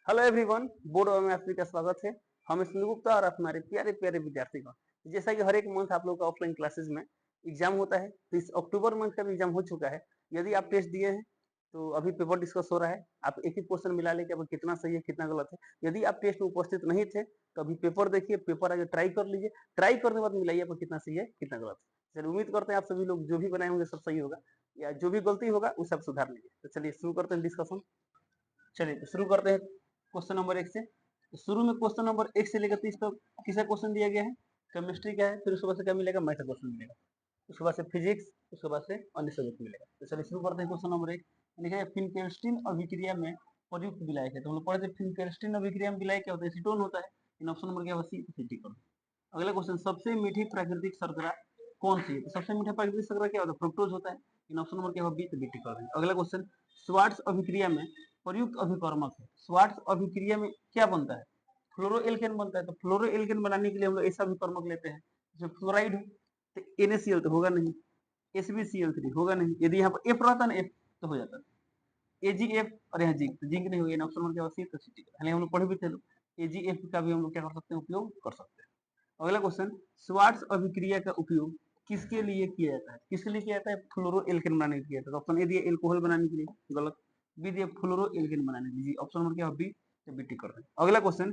Hello everyone, board में आप सभी का स्वागत है। हम स्मित गुप्ता और हमारे प्यारे प्यारे विद्यार्थी का जैसा कि हर एक मंथ आप लोग का ऑफलाइन क्लासेस में एग्जाम होता है, तो इस अक्टूबर मंथ का भी एग्जाम हो चुका है। यदि आप टेस्ट दिए हैं तो अभी पेपर डिस्कस हो रहा है। आप एक एक क्वेश्चन मिला लेके अब कितना सही है कितना गलत है। यदि आप टेस्ट में उपस्थित नहीं थे तो अभी पेपर देखिए, पेपर आगे ट्राई कर लीजिए। ट्राई करने के बाद मिलाइए आपको कितना सही है कितना गलत है। चलिए, उम्मीद करते हैं आप सभी लोग जो भी बनाए होंगे सब सही होगा, या जो भी गलती होगा वो सब सुधार लीजिए। तो चलिए शुरू करते हैं डिस्कशन। चलिए तो शुरू करते हैं क्वेश्चन नंबर 1 से। तो शुरू में क्वेश्चन नंबर 1 से लेकर 30 तक किसका क्वेश्चन दिया गया है? केमिस्ट्री का है। फिर उसके बाद से क्या मिलेगा? मैथ का क्वेश्चन मिलेगा। उसके बाद से फिजिक्स, उसके बाद से अन्य सब्जेक्ट मिलेगा। तो चलिए शुरू करते हैं क्वेश्चन नंबर 1। लिखा है फिनकेल्स्टीन अभिक्रिया में प्रयुक्त विलायक है। तो हम लोग पढ़े थे फिनकेल्स्टीन अभिक्रिया में विलायक क्या होता है? एसीटोन होता है। इन ऑप्शन नंबर क्या होगा? सी, एसिटिक। अगला क्वेश्चन, सबसे मीठी प्राकृतिक शर्करा कौन सी है? तो सबसे मीठा प्राकृतिक शर्करा क्या होता है? फ्रुक्टोज होता है। इन ऑप्शन नंबर क्या होगा? बी, तो बी टिक कर देंगे। अगला क्वेश्चन, स्वार्ट्स अभिक्रिया में प्रयुक्त अभिकर्मक है। स्वार्ट्स अभिक्रिया में क्या बनता है? फ्लोरोएल्केन बनता है। तो फ्लोरोएल्केन बनाने के लिए हम लोग ऐसा अभिकर्मक लेते हैं जिसमें फ्लोराइड हो। तो NaCl तो होगा नहीं, SbCl3 होगा नहीं। यदि यहाँ पर F रहता ना, F तो हो जाता। AgF और यहाँ जिंक, तो जिंक नहीं होगा। इन ऑप्शन नंबर क्या होगा? सी, तो सी टिक। हम लोग पढ़े भी थे, AgF का भी हम लोग क्या कर सकते हैं? उपयोग कर सकते हैं। अगला क्वेश्चन, स्वार्ट्स अभिक्रिया का उपयोग किसके लिए किया जाता है? किसके लिए किया जाता है? फ्लोरोएल्केन बनाने के लिए किया जाता है। ऑप्शन ए दिया एल्कोहल बनाने के लिए, गलत। बी दिया फ्लोरोएल्केन बनाने के लिए, ऑप्शन नंबर क्या है? बी, तो बी टिक कर दें। अगला क्वेश्चन,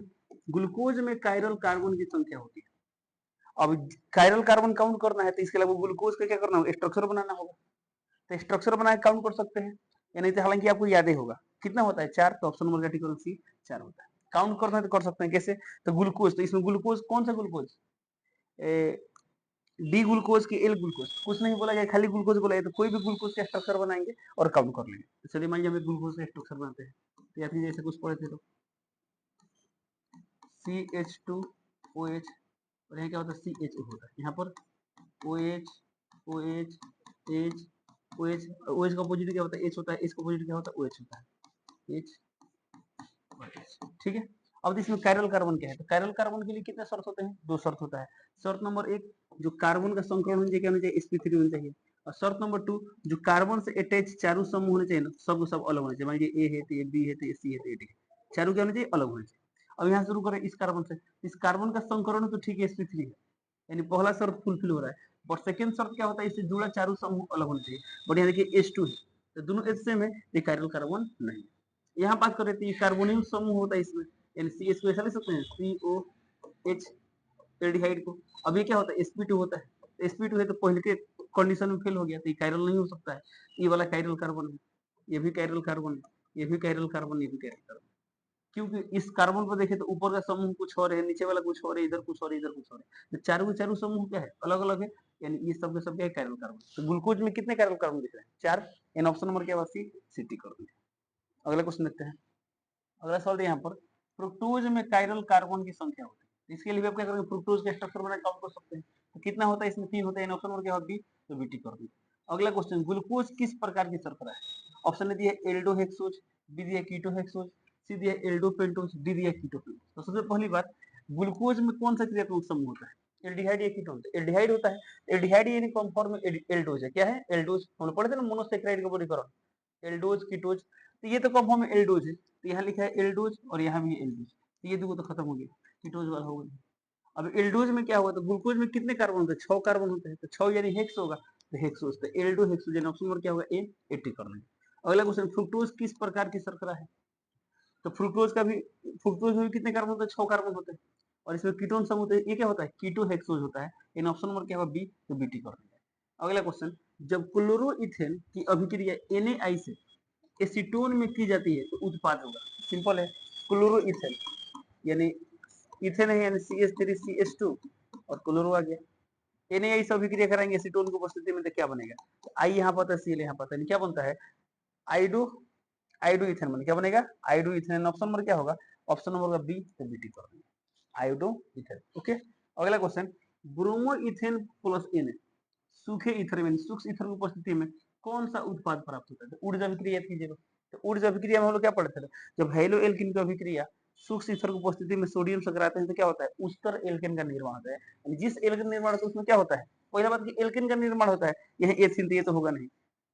ग्लूकोज में कायरल कार्बन की संख्या होती है। अब कायरल कार्बन काउंट करना है तो इसके लिए ग्लूकोज का क्या करना होगा? स्ट्रक्चर बनाना होगा। तो स्ट्रक्चर बना के काउंट कर सकते हैं, या नहीं तो हालांकि आपको याद ही होगा कितना होता है? 4। तो ऑप्शन नंबर क्या टिक करें? सी, 4 होता है। काउंट करना है तो कर सकते हैं। कैसे? तो ग्लूकोज, तो इसमें ग्लूकोज कौन सा ग्लूकोज? डी ग्लूकोज की एल ग्लूकोज, कुछ नहीं बोला गया, खाली ग्लूकोज बोला गया। तो कोई भी ग्लूकोज का स्ट्रक्चर बनाएंगे और काउंट कर लेंगे। तो चलिए मान लीजिए हमें ग्लूकोज का स्ट्रक्चर बनाते हैं, तो या फिर जैसे कुछ पढ़े थे तो CH2OH, और यहाँ क्या होता है? CHO होता है। यहाँ पर OH OH H OH, OH का अपोजिट क्या होता है? H होता है। H का अपोजिट क्या होता है? OH होता है। H और H, ठीक है। अब इसमें कायरल कार्बन क्या है? तो कायरल कार्बन के लिए कितने शर्त होते हैं? 2 शर्त होता है। शर्त नंबर 1, जो कार्बन का संकरण होना चाहिए क्या होना चाहिए? sp3 होना चाहिए। और शर्त नंबर 2, जो कार्बन से अटैच चारों समूह होने चाहिए ना, सब अलग होने चाहिए। मान लीजिए A है तो ये, B है तो ये, C है तो ये, चारों क्या होने चाहिए? अलग होने चाहिए। अब यहाँ शुरू करें इस कार्बन से। इस कार्बन का संकरण तो ठीक है, sp3 है, यानी पहला शर्त फुलफिल हो रहा है। और सेकंड शर्त क्या होता है? इससे जुड़ा चारों समूह अलग होने चाहिए। बट यहाँ देखिए H2 है, तो दोनों H सेम है, ये कायरल कार्बन नहीं। यहाँ बात करें तो ये कार्बोनिल समूह होता है इसमें, यानी CH को ऐसा लिख सकते हैं COH, एल्डिहाइड को। अब ये क्या होता है? sp2 होता है। sp2 है तो पहले के कंडीशन में फेल हो गया, तो ये कायरल नहीं हो सकता है। ये वाला कायरल कार्बन है, ये भी कायरल कार्बन है, ये भी कायरल कार्बन, ये भी कायरल कार्बन। क्योंकि इस कार्बन पर देखे तो ऊपर का समूह कुछ और है, नीचे वाला कुछ और है, इधर कुछ और है, इधर कुछ और है। तो चारों के चारों समूह क्या है? अलग अलग है, यानी ये सब के सब क्या है? Chiral carbon. तो ग्लूकोज में कितने कायरल कार्बन दिख रहे हैं? 4। इन ऑप्शन नंबर क्या होगा? सी, सिटी कर देंगे। अगला क्वेश्चन देखते हैं। अगला सवाल यहाँ पर, फ्रुक्टोज में कायरल कार्बन की संख्या होती है। इसके लिए आप क्या करेंगे? फ्रुक्टोज के स्ट्रक्चर बना काउंट कर सकते हैं। तो कितना होता है? इसमें 3 होता है। ऑप्शन नंबर क्या होगा? बी, तो बी टिक कर देंगे। अगला क्वेश्चन, ग्लूकोज किस प्रकार की शर्करा है? ऑप्शन दिया है एल्डोहेक्सोज, बी दिया कीटोहेक्सोज, सी दिया एल्डोपेंटोज, डी दिया कीटोपेंटोज। तो सबसे पहली बात, ग्लूकोज में कौन सा क्रियात्मक समूह होता है? एल्डिहाइड या कीटोन? एल्डिहाइड होता है। एल्डिहाइड यानी कौन फॉर्म में? एल्डोज है। क्या है? एल्डोज। हम लोग पढ़े थे ना मोनोसेक्राइड का वर्गीकरण, एल्डोज कीटोज। तो ये तो कब फॉर्म में एल्डोज है, तो यहाँ लिखा है एल्डोज और यहाँ भी एल्डोज, तो ये दो तो खत्म हो गया, कीटोज वाला हो गया। अब एल्डोज में क्या होगा? तो ग्लूकोज में कितने कार्बन होते हैं? 6 कार्बन होते हैं, तो 6 यानी हेक्स होगा, तो हेक्सोज। तो एल्डो हेक्सोजन, ऑप्शन नंबर क्या होगा? ए, 80 करना है। अगला क्वेश्चन, फ्रुक्टोज किस प्रकार की शर्करा है? तो फ्रुक्टोज का भी, फ्रुक्टोज में भी कितने कार्बन होते हैं? 6 कार्बन होते हैं, और इसमें कीटोन समूह होते हैं। ये क्या होता है? कीटो हेक्सोज होता है। इन ऑप्शन नंबर क्या होगा? बी, तो बीटी कर देंगे। अगला क्वेश्चन, जब क्लोरोइथेन की अभिक्रिया Na से एसीटोन में की जाती है तो उत्पाद होगा। सिंपल है, क्लोरोइथेन यानी इथेन है, यानी CH3CH2 और क्लोरो आ गया। Na से अभिक्रिया कराएंगे एसीटोन की उपस्थिति में तो क्या बनेगा? तो आई यहाँ पता है, Cl यहाँ पता है, क्या बनता है? आइडो आइडो इथेन बने, क्या बनेगा? आइडो इथेन। ऑप्शन नंबर क्या होगा? ऑप्शन नंबर बी, तो बीटी कर देंगे, आइडो इथेन। ओके। अगला question, bromo ethane plus Na, सूखे ईथर में, सूक्ष्म ईथर की उपस्थिति में कौन सा उत्पाद प्राप्त होता है? तो ऊर्जा अभिक्रिया कीजिएगा। तो ऊर्जा अभिक्रिया में हम लोग क्या पढ़ते थे? जब हेलो एल्किन की अभिक्रिया सूक्ष्म ईथर की उपस्थिति में सोडियम से कराते हैं तो क्या होता है? उस्तर एल्केन का निर्माण होता है। यानी जिस एल्केन निर्माण होता है उसमें क्या होता है? पहला बात कि एल्केन का निर्माण होता है, यह एथिन, तो ये तो होगा नहीं।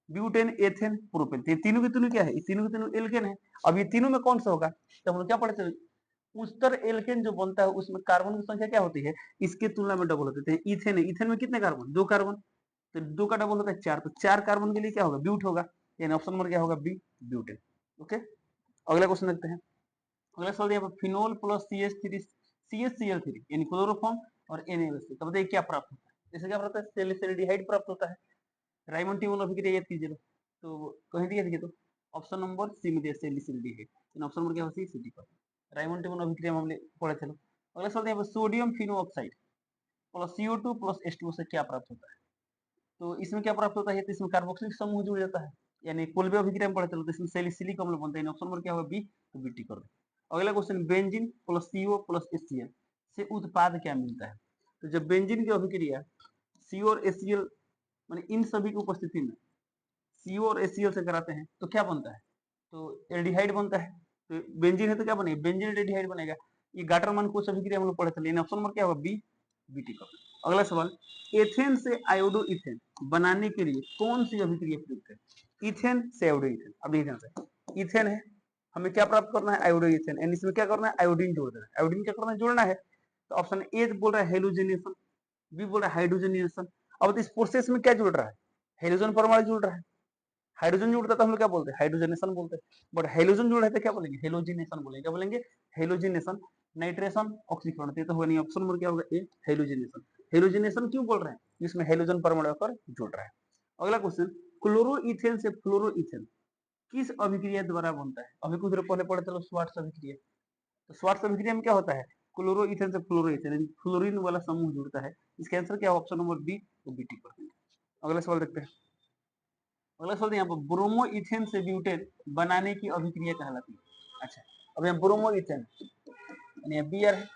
Butane, ethane, propane. ये तीनों के तीनों क्या है? ये तीनों के तीनों एल्केन है। अब ये तीनों में कौन सा होगा? तो हम लोग क्या पढ़ते हैं, उच्चतर एल्केन जो बनता है उसमें कार्बन की संख्या क्या होती है? इसके तुलना में डबल होती है। इथेन है, इथेन में कितने कार्बन? 2 कार्बन, तो 2 का डबल होता है 4, तो 4 कार्बन के लिए क्या होगा? ब्यूट होगा, यानी ऑप्शन नंबर क्या होगा? B, butane. ओके, अगला क्वेश्चन देखते हैं। अगला सवाल यहाँ पर फिनोल प्लस CH3 CHCl3 यानी क्लोरोफॉर्म और NaOH, तो बताइए क्या प्राप्त होता है? इससे क्या प्राप्त होता है? सैलिसिलिडिहाइड प्राप्त होता है। राइमंड टीमोन अभिक्रिया याद कीजिएगा, तो कहीं दिया देखिए, तो ऑप्शन नंबर सी में दिया सैलिसिलिडिहाइड, इन ऑप्शन नंबर क्या होता है? सी पर राइमंड टीमोन अभिक्रिया हमने पढ़े थे। अगला सवाल यहाँ पर sodium फिनोऑक्साइड plus CO2 plus H2O से क्या प्राप्त होता है? तो इसमें क्या प्राप्त होता है? तो इसमें कार्बोक्सिलिक समूह जुड़ जाता है, यानी कोलबे अभिक्रिया में पढ़े थे, तो इसमें सैलिसिलिक अम्ल बनता है। ऑप्शन नंबर क्या होगा? बी, तो बीटी कर दो। अगला question, benzene plus CO plus HCl से उत्पाद क्या मिलता है? तो जब बेंजीन की अभिक्रिया CO और HCl माने इन सभी की उपस्थिति में CO और HCl से कराते हैं तो क्या बनता है? तो एल्डिहाइड बनता है। तो बेंजीन है तो क्या बनेगा? बेंजीन एल्डिहाइड बनेगा। ये गाटरमैन कुछ अभिक्रिया हम लोग पढ़े थे, ऑप्शन नंबर क्या होगा? बी, बीटी का। अगला सवाल, एथेन से आयोडो इथेन बनाने के लिए कौन सी अभिक्रिया प्रयुक्त है? इथेन से आयोडो इथेन। अब ध्यान से, इथेन है, हमें क्या प्राप्त करना है? आयोडो इथेन, यानी इसमें क्या करना है? आयोडीन जोड़ देना है। आयोडीन क्या करना है? जोड़ना है। तो ऑप्शन ए बोल रहा है हेलोजिनेशन, बी बोल रहा है हाइड्रोजनेशन। अब इस प्रोसेस में क्या जुड़ रहा है? हेलोजन परमाणु जुड़ रहा है। हाइड्रोजन जुड़ता तो हम लोग क्या बोलते हैं? हाइड्रोजनेशन बोलते हैं। बट हेलोजन जुड़ा है तो क्या बोलेंगे? हेलोजिनेशन बोलेंगे। क्या बोलेंगे? हेलोजिनेशन। नाइट्रेशन, ऑक्सीकरण, तो होगा नहीं। ऑप्शन नंबर क्या होगा? ए, हेलोजिनेशन। हेलोजिनेशन क्यों बोल रहे हैं? इसमें हेलोजन परमाणु पर जुड़ रहा है। अगला क्वेश्चन, क्लोरोइथेन से फ्लोरोइथेन किस अभिक्रिया द्वारा बनता है? अभी कुछ देर पहले पढ़े थे स्वार्ट्ज अभिक्रिया। तो स्वार्ट्ज अभिक्रिया में क्या होता है? क्लोरोइथेन से फ्लोरोइथेन, फ्लोरीन वाला समूह जुड़ता है। इसका आंसर क्या है? ऑप्शन नंबर बी, तो बीटी कर देंगे। अगला सवाल देखते हैं। अगला सवाल यहाँ पर ब्रोमो इथेन से ब्यूटेन बनाने की अभिक्रिया कहलाती है। अच्छा, अब यहाँ ब्रोमो इथेन यानी बीआर है,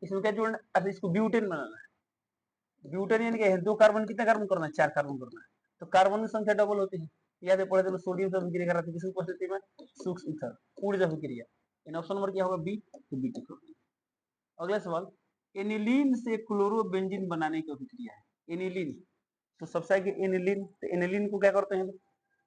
इसमें क्या जोड़ना? अच्छा, इसको ब्यूटेन बनाना है। ब्यूटेन यानी क्या है? 2 कार्बन, कितना कार्बन करना है? 4 कार्बन करना है। तो कार्बन की संख्या डबल होती है। याद है, पढ़े थे सोडियम से अभिक्रिया कराती है किसकी उपस्थिति में? सूक्ष्म ईथर, ऊर्ज अभिक्रिया। इन ऑप्शन नंबर क्या होगा? बी, तो बी टिक। अगला सवाल, एनिलीन से क्लोरोबेंजीन बनाने की अभिक्रिया है। एनिलीन, तो सबसे आगे एनिलीन, तो एनिलीन को क्या करते हैं?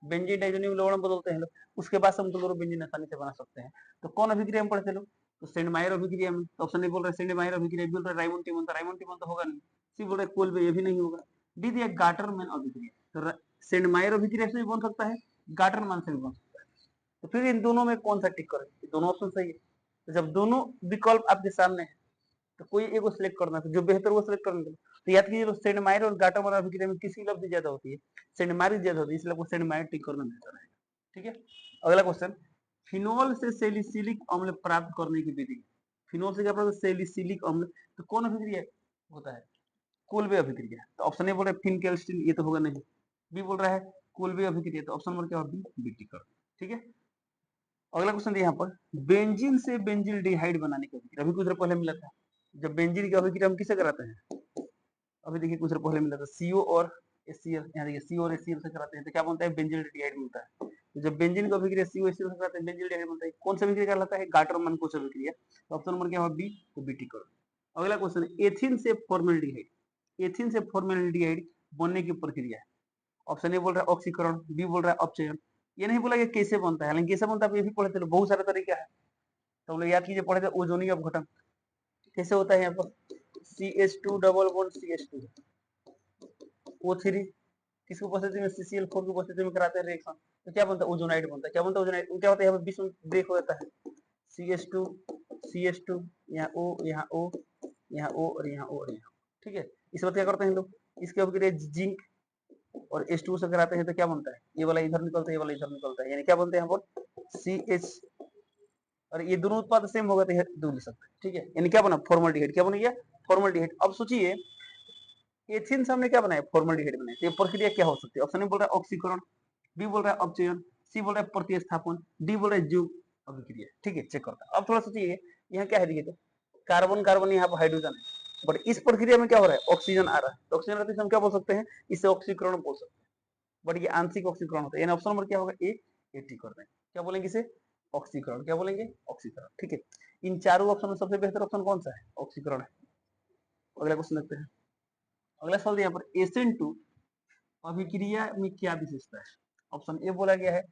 बेंजीन डाइजोनियम लवण बदलते हैं लोग, उसके बाद हम क्लोरोबेंजीन आसानी से बना सकते हैं। तो कौन अभिक्रिया में पढ़ते लोग? तो सेंडमायर अभिक्रिया में। तो ऑप्शन नहीं बोल रहे सेंडमायर अभिक्रिया, बोल रहे राइमोन टीमन, तो राइमोन टीमन तो होगा नहीं। सी बोल रहे कोलबे, ये भी नहीं होगा। डी दिया गाटरमैन अभिक्रिया, तो सेंडमायर अभिक्रिया से भी बन सकता है, गाटरमैन से भी बन सकता है। तो फिर इन दोनों में कौन सा टिक करें? दोनों ऑप्शन सही है। तो जब दोनों विकल्प आपके सामने है तो कोई एक को सिलेक्ट करना है, जो बेहतर वो सिलेक्ट करना है। तो याद कीजिए, सेंडमायर और गाटरमैन अभिक्रिया में किसी लफ्ज ज्यादा होती है? सेंडमायर ज्यादा होती है, इसलिए आपको सेंडमायर टिक करना बेहतर है। ठीक है, अगला क्वेश्चन, फिनोल से सैलिसिलिक अम्ल प्राप्त करने की विधि। फिनोल से क्या प्राप्त? सैलिसिलिक अम्ल, तो कौन अभिक्रिया होता है? कोलबे अभिक्रिया। तो ऑप्शन ए बोल रहा है फिनकेल्स्टीन, ये तो होगा नहीं। बी बोल रहा है कोलबे अभिक्रिया, तो ऑप्शन नंबर क्या होगा? बी, बी टिक कर। ठीक है, अगला क्वेश्चन यहाँ पर, बेंजीन से बेंजिल डिहाइड बनाने की अभिक्रिया। अभी कुछ देर पहले मिला था, जब बेंजीन की अभिक्रिया हम किसे कराते हैं? अभी देखिए कुछ देर पहले मिला था, CO और HCl। यहाँ देखिए CO और HCl से कराते हैं तो क्या बनता है? बेंजिल डिहाइड मिलता है। तो जब बेंजीन की अभिक्रिया CO HCl से कराते हैं, बेंजिल डिहाइड बनता है। कौन सा अभिक्रिया कहलाता है? गाटरमैन कुछ अभिक्रिया। तो ऑप्शन नंबर क्या होगा? बी, तो बी टिक करो। अगला क्वेश्चन, एथिन से फॉर्मेल्डिहाइड, एथिन से फॉर्मेल्डिहाइड बनने की प्रक्रिया। ऑप्शन ए बोल रहा है ऑक्सीकरण, बी बोल रहा है अपचयन। ये नहीं बोला कि कैसे बनता है, हालांकि कैसे बनता है ये भी पढ़े थे, बहुत सारे तरीका है। तो लोग याद कीजिए, पढ़े थे ओजोनिक अपघटन कैसे होता है। यहाँ पर CH2 double bond CH2 O3 किसकी उपस्थिति में? CCl4 की उपस्थिति में कराते हैं रिएक्शन, तो क्या बनता है? ओजोनाइड बनता है। क्या बनता है? ओजोनाइड। क्या होता है? यहाँ पर बीच में ब्रेक हो जाता है, CH2 CH2, यहाँ O, यहाँ O, यहाँ O और यहाँ O और यहाँ। ठीक है, इस बात क्या करते हैं लोग? इसके अपग्रेड जिंक और H2 से कराते हैं तो क्या बनता है? ये वाला इधर निकलता है, ये वाला इधर निकलता है, यानी क्या बनते हैं यहाँ पर? CH, और ये दोनों उत्पाद सेम होगा तो दूर ले सकते हैं। ठीक है, यानी क्या बना? फॉर्मल्डिहाइड। क्या बन गया? फॉर्मल्डिहाइड। अब सोचिए, एथिन से हमने क्या बनाया? फॉर्मल्डिहाइड बनाया। तो ये प्रक्रिया क्या हो सकती है? ऑप्शन ए बोल रहा है ऑक्सीकरण, बी बोल रहा है अपचयन, सी बोल रहा है प्रतिस्थापन, डी बोल रहा है जैव अभिक्रिया। ठीक है, चेक करता है। अब थोड़ा सोचिए, यहाँ क्या है? देखिए, तो कार्बन कार्बन, यहाँ पर हाइड्रोजन है, बट इस प्रक्रिया में क्या हो रहा है? ऑक्सीजन आ रहा है। तो ऑक्सीजन आते हम क्या बोल सकते हैं? इसे ऑक्सीकरण बोल सकते हैं, बट ये आंशिक ऑक्सीकरण होता है। यानी ऑप्शन नंबर क्या होगा? ए, 80 कर देंगे। क्या बोलेंगे इसे? ऑक्सीकरण। क्या बोलेंगे? ऑक्सीकरण। ठीक है, इन चारों ऑप्शन में सबसे बेहतर ऑप्शन कौन सा है? ऑक्सीकरण है। अगला क्वेश्चन देखते हैं। अगला सवाल यहाँ पर, SN2 अभिक्रिया में क्या विशेषता है? ऑप्शन ए बोला गया है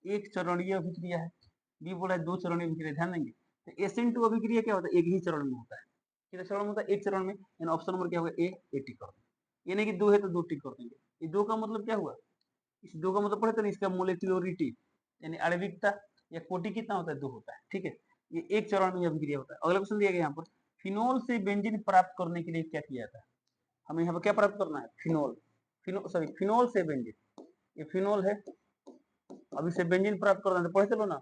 एक चरणीय अभिक्रिया है, बी बोला है दो चरणीय अभिक्रिया। ध्यान देंगे तो SN2 अभिक्रिया क्या होता है, एक ही चरण में होता है। कितने चरण में होता है, एक चरण में। यानी ऑप्शन नंबर क्या होगा ए टिक कर देंगे। ये नहीं कि दो है तो दो टिक कर देंगे। ये दो का मतलब क्या हुआ, इस दो का मतलब पढ़े तो नहीं, इसका मोलेक्युलरिटी यानी आणविकता या कोटि कितना होता है, दो होता है। ठीक है, ये एक चरण में अभिक्रिया होता है। अगला क्वेश्चन दिया गया यहाँ पर, फिनोल से बेंजीन प्राप्त करने के लिए क्या किया जाता है। हमें यहाँ पर क्या प्राप्त करना है, फिनोल। फिनोल से बेंजीन, ये फिनोल है। अब इसे बेंजीन प्राप्त करना है तो पढ़े चलो ना,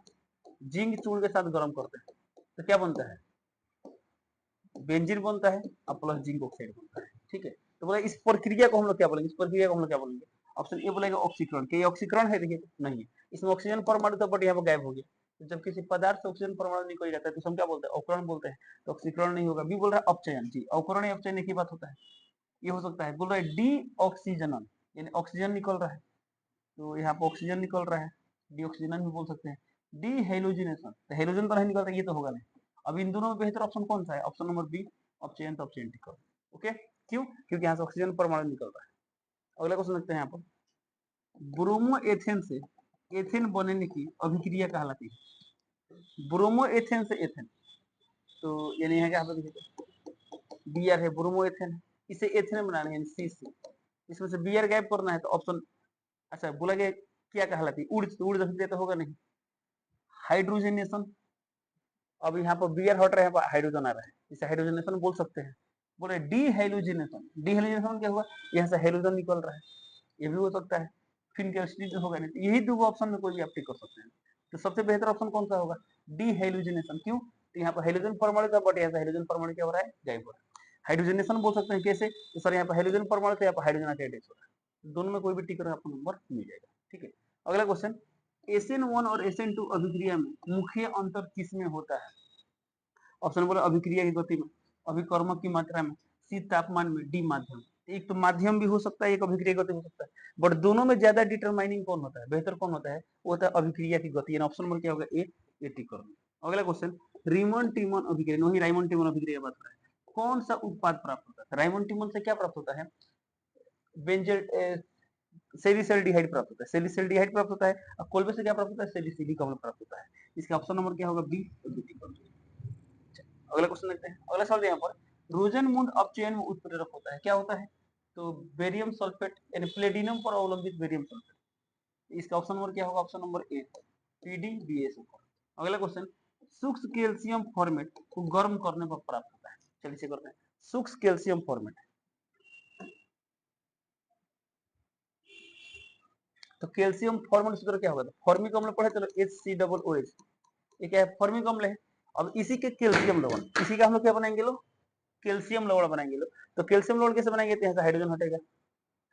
जिंक चूर्ण के साथ गर्म करते हैं तो क्या बनता है, बेंजीन बनता है और प्लस जिंक ऑक्साइड बनता है। ठीक है, तो बोला इस प्रक्रिया को हम लोग क्या बोलेंगे, इस प्रक्रिया को हम लोग क्या बोलेंगे। ऑप्शन ए बोलेगा ऑक्सीकरण। क्या ये ऑक्सीकरण है, देखिए नहीं है, इसमें ऑक्सीजन परमाणु तो बट यहाँ पर गायब हो गया। तो जब किसी पदार्थ से ऑक्सीजन परमाणु निकल जाता है तो हम क्या बोलते हैं, अवकरण बोलते हैं। तो ऑक्सीकरण नहीं होगा। बी बोल रहा है अपचयन। जी, अवकरण या अपचयन एक ही बात होता है। ये हो सकता है, बोल रहा है डी ऑक्सीजनन, यानी ऑक्सीजन निकल रहा है, तो यहाँ पर ऑक्सीजन निकल रहा है, डी ऑक्सीजन भी बोल सकते हैं। डी हेलोजिनेशन, तो हेलोजन तो नहीं निकलता, ये तो होगा नहीं। अब इन दोनों में बेहतर ऑप्शन कौन सा है, ऑप्शन नंबर बी अपचयन। तो अपचयन टिक। ओके, क्यों, क्योंकि यहाँ से ऑक्सीजन परमाणु निकल रहा है। अगला क्वेश्चन देखते हैं यहाँ पर, ब्रोमो एथेन से एथेन बनने की अभिक्रिया कहलाती है। ब्रोमो एथेन से एथेन, तो यानी यहाँ क्या देखिए बी आर है, ब्रोमो एथेन, इसे एथेन बनाना है सी से, इसमें से बी आर गायब करना है तो ऑप्शन, अच्छा बोला गया क्या कहलाती है, ऊर्ज। तो ऊर्ज अभिक्रिया तो होगा नहीं। हाइड्रोजनेशन, अब यहाँ पर बी आर हट रहा है, हाइड्रोजन आ रहा है, इसे हाइड्रोजनेशन बोल सकते हैं। बोले डी हाइड्रोजनेशन, डी हाइड्रोजनेशन क्या हुआ, यहाँ से हाइड्रोजन निकल रहा है, ये भी हो सकता है। फिर क्या होगा नहीं, यही दो ऑप्शन में कोई भी आप टिक कर सकते हैं। तो सबसे बेहतर ऑप्शन कौन सा होगा, डी हाइड्रोजनेशन। क्यों, तो यहाँ पर हाइड्रोजन परमाणु था बट यहाँ से हाइड्रोजन परमाणु क्या हो रहा है, गायब हो रहा है। हाइड्रोजनेशन बोल सकते हैं कैसे, तो सर यहाँ पर हाइड्रोजन परमाणु से यहाँ पर हाइड्रोजन आके अटैच हो रहा है, दोनों में कोई भी टिक कर आपको नंबर मिल जाएगा। ठीक है, अगला क्वेश्चन, SN1 और SN2 अभिक्रिया में मुख्य अंतर किसमें होता है। ऑप्शन बोला अभिक्रिया की गति में, अभिकर्मक की मात्रा में, सी तापमान में, डी माध्यम। एक तो माध्यम भी हो सकता है, एक अभिक्रिया गति हो सकता है, बट दोनों में ज्यादा डिटरमाइनिंग कौन होता है, बेहतर कौन होता है, वो होता है अभिक्रिया की गति। ऑप्शन नंबर क्या होगा, ए टिक करो। अगला क्वेश्चन, रीमन टीमन अभिक्रिया, वही राइमन टीमन अभिक्रिया बात कर रहा है, कौन सा उत्पाद प्राप्त होता है। राइमन टीमन से क्या प्राप्त होता है, बेंजेट सेलिसल्डिहाइड प्राप्त होता है, सेलिसल्डिहाइड प्राप्त होता है। और कोल्बे से क्या प्राप्त होता है, सेलिसिलिक अम्ल प्राप्त होता है। इसका ऑप्शन नंबर क्या होगा, बी। अगला क्वेश्चन देखते हैं, अगला सवाल यहाँ पर, रोजनमूड अपचयन में उत्प्रेरक होता है, क्या होता है, तो बेरियम सल्फेट यानी प्लेटिनम पर अवलंबित बेरियम सल्फेट। इसका ऑप्शन नंबर क्या होगा, ऑप्शन नंबर ए PDBSO। अगला क्वेश्चन, सूक्ष्म कैल्शियम फॉर्मेट को गर्म करने पर प्राप्त होता है। चलिए से करते हैं, सूक्ष्म कैल्शियम फॉर्मेट, तो कैल्शियम फॉर्मेट सूत्र क्या होगा, फॉर्मिक अम्ल पढ़े चलो, HCOOH, ये क्या है, फॉर्मिक अम्ल है। अब इसी के कैल्शियम लवण, इसी का हम लोग क्या बनाएंगे लोग, कैल्शियम लवण बनाएंगे लोग। तो कैल्शियम लवण कैसे बनाएंगे, तो यहाँ से हाइड्रोजन हटेगा,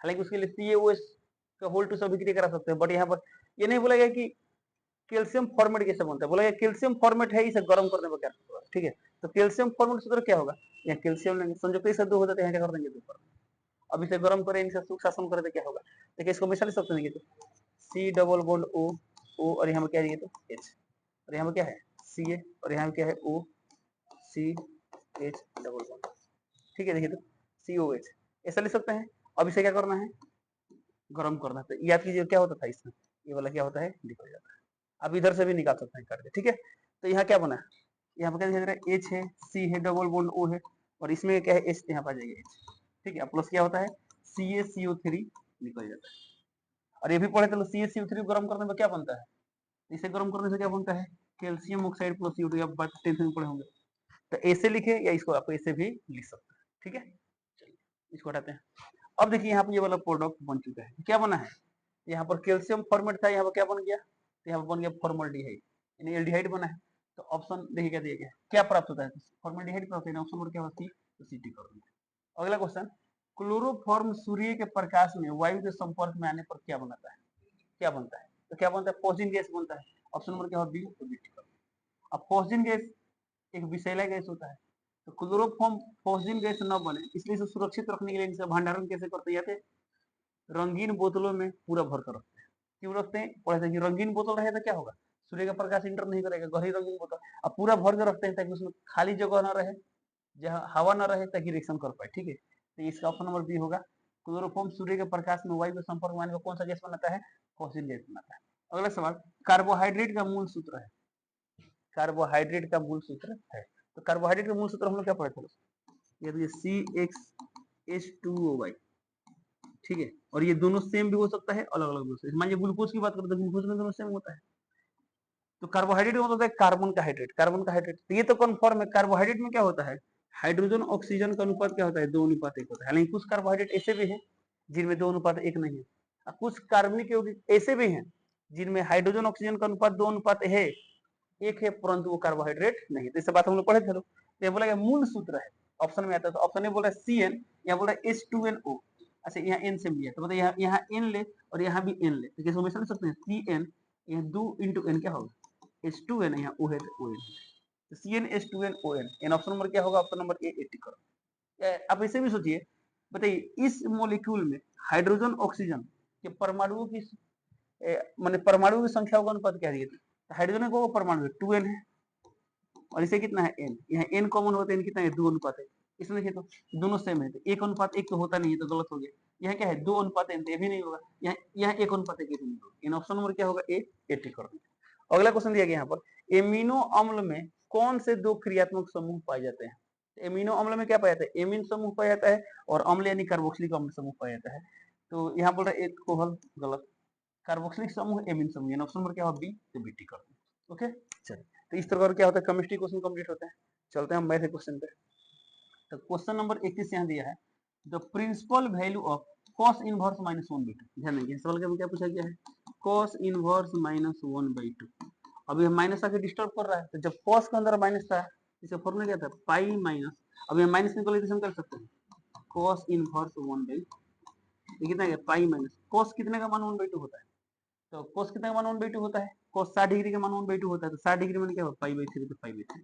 हालांकि उसके लिए CaOH का होल टू से अभिक्रिया करा सकते हैं, बट यहाँ पर ये नहीं बोला गया कि कैल्शियम फॉर्मेट कैसे बनता है, बोला गया कैल्शियम फॉर्मेट है, इसे गर्म करने पर क्या होगा। ठीक है, तो कैल्शियम फॉर्मेट सूत्र क्या होगा, यहाँ कैल्शियम लेंगे, संयुक्त से दो होता है, यहाँ क्या कर देंगे दो पर। अब इसे गर्म करें, इनसे सुख शासन करें तो क्या होगा, देखिए इसको मिसाल सकते हैं, तो C डबल बॉन्ड O और यहाँ पर क्या है, तो H, और यहाँ पर क्या है Ca, और यहाँ क्या है OCH डबल बॉन्ड। ठीक है, देखिए तो COH ऐसा लिख सकते हैं। अब इसे क्या करना है, गर्म करना है। तो याद कीजिए क्या होता था इसमें, ये वाला क्या होता है, निकल जाता है। अब इधर से भी निकाल सकते हैं करके। ठीक है, तो यहाँ क्या बना, यहाँ पर क्या दिखाई दे रहा है, H है, C है, डबल बॉन्ड O है, और इसमें क्या है H, यहाँ पर आ जाएगा H। ठीक है, प्लस क्या होता है CaCO3 निकल जाता है। और ये भी पढ़े चलो, CaCO3 गर्म करने में क्या बनता है, इसे गर्म करने से क्या बनता है, कैल्शियम ऑक्साइड प्लस CO2, आप बात 10th में पढ़े होंगे। तो ऐसे लिखे या इसको आप ऐसे भी लिख सकते हैं। ठीक है, चलिए इसको हटाते हैं। अब देखिए यहाँ पर ये वाला प्रोडक्ट बन चुका है, क्या बना है, यहाँ पर कैल्शियम फॉर्मेट था, यहाँ पर क्या बन गया, तो यहाँ पर बन गया फॉर्मल्डिहाइड, यानी एल्डिहाइड बना है। तो ऑप्शन देखिए क्या दिया गया, क्या प्राप्त होता है, फॉर्मल्डिहाइड प्राप्त होता है, ऑप्शन नंबर क्या होती है, तो सी टी कर देंगे। अगला क्वेश्चन, क्लोरोफॉर्म सूर्य के प्रकाश में वायु के संपर्क में आने पर क्या बनाता है, क्या बनता है, तो क्या बनता है, फॉस्फिन गैस बनता है। ऑप्शन नंबर क्या होगा, बी, तो बी टिक कर। अब फॉस्फिन गैस एक विषैला गैस होता है, तो क्लोरोफॉर्म फॉस्फिन गैस न बने इसलिए इसे सुरक्षित रखने के लिए इनका भंडारण कैसे करते हैं, रंगीन बोतलों में पूरा भर कर रखते हैं। क्यों रखते हैं, पढ़े थे कि रंगीन बोतल रहे तो क्या होगा, सूर्य का प्रकाश इंटर नहीं करेगा, गहरी रंगीन बोतल। अब पूरा भर कर रखते हैं ताकि उसमें खाली जगह ना रहे, जहाँ हवा ना रहे, ताकि रिएक्शन कर पाए। ठीक है, तो इसका ऑप्शन नंबर बी होगा, क्लोरोफॉर्म सूर्य के प्रकाश में वायु के संपर्क में आने पर कौन सा गैस बनाता है? फॉसिल गैस बनाता है। अगला सवाल, कार्बोहाइड्रेट का मूल सूत्र है। कार्बोहाइड्रेट का मूल सूत्र है, तो कार्बोहाइड्रेट का मूल सूत्र हम लोग क्या पढ़े थे? ये तो CxH2O, ठीक है। और ये दोनों सेम भी हो सकता है, अलग अलग भी हो सकता है। मान लीजिए ग्लूकोज की बात करें तो ग्लूकोज में दोनों सेम होता है। तो कार्बोहाइड्रेट में होता है कार्बन का हाइड्रेट, कार्बन का हाइड्रेट, तो ये तो कन्फर्म है। कार्बोहाइड्रेट में क्या होता है? हाइड्रोजन ऑक्सीजन का अनुपात क्या होता है? 2:1 होता है। हालांकि कुछ कार्बोहाइड्रेट ऐसे भी हैं जिनमें 2:1 नहीं है, और कुछ कार्बनिक यौगिक ऐसे भी हैं जिनमें हाइड्रोजन ऑक्सीजन का अनुपात 2:1 है, परंतु वो कार्बोहाइड्रेट नहीं है। तो इस बात हम लोग पढ़े थे। तो ये बोला गया मूल सूत्र है, ऑप्शन में आता है। तो ऑप्शन ए बोला CN, यहाँ बोला H2NO। अच्छा, यहाँ N से लिया तो मतलब यहाँ N ले और यहाँ भी N ले, तो किसको मिला सकते हैं? CN, यहाँ 2 × N क्या होगा? H2N, यहाँ O है तो ON, तो CnH2nON। एन ऑप्शन नंबर क्या होगा? ऑप्शन नंबर ए 80 करो। आप ऐसे भी सोचिए, बताइए इस मॉलिक्यूल में हाइड्रोजन ऑक्सीजन के परमाणुओं की माने परमाणुओं की संख्या का अनुपात क्या दिया था? हाइड्रोजन को परमाणु 2n है, और इसे कितना है? n। यहाँ n कॉमन होता है, n कितना है? 2:1। इसमें देखिए तो दोनों सेम है, तो 1:1 तो होता नहीं है, तो गलत हो गया। यहाँ क्या है? 2:n, तो ये भी नहीं होगा। यहाँ 1:1 भी नहीं होगा। इन ऑप्शन नंबर क्या होगा? ए 80 कर देंगे। अगला क्वेश्चन दिया गया यहाँ पर, एमिनो अम्ल में कौन से 2 क्रियात्मक समूह पाए जाते हैं? एमिनो अम्ल में क्या पाया जाता है? एमिन समूह पाया जाता है, और अम्ल यानी कार्बोक्सिलिक अम्ल समूह पाया जाता है। तो यहाँ बोल रहा है एक कोहल, गलत। कार्बोक्सिलिक समूह एमिन समूह, ऑप्शन नंबर क्या होगा? बी, तो बी टी कर देंगे। ओके, चलिए, तो इस तरह क्या होता है? केमिस्ट्री क्वेश्चन कंप्लीट होता है। चलते हैं हम मैथ क्वेश्चन पे। तो क्वेश्चन नंबर 31 यहाँ दिया है, the principal value of cos inverse -1/2। ध्यान देंगे, सवाल का क्या पूछा गया है? cos inverse -1/2। अभी हम माइनस आके डिस्टर्ब कर रहा है, तो जब cos के अंदर माइनस था, इसका फॉर्मूला क्या था? पाई माइनस, अब ये माइनस निकले तो हम कर सकते हैं cos इनवर्स 1/2, ये कितना है? पाई माइनस cos कितने का मान 1/2 होता है? तो cos कितने का मान 1/2 होता है? cos 60 डिग्री का मान 1/2 होता है, तो 60 डिग्री में क्या होगा? पाई/3, तो पाई/3।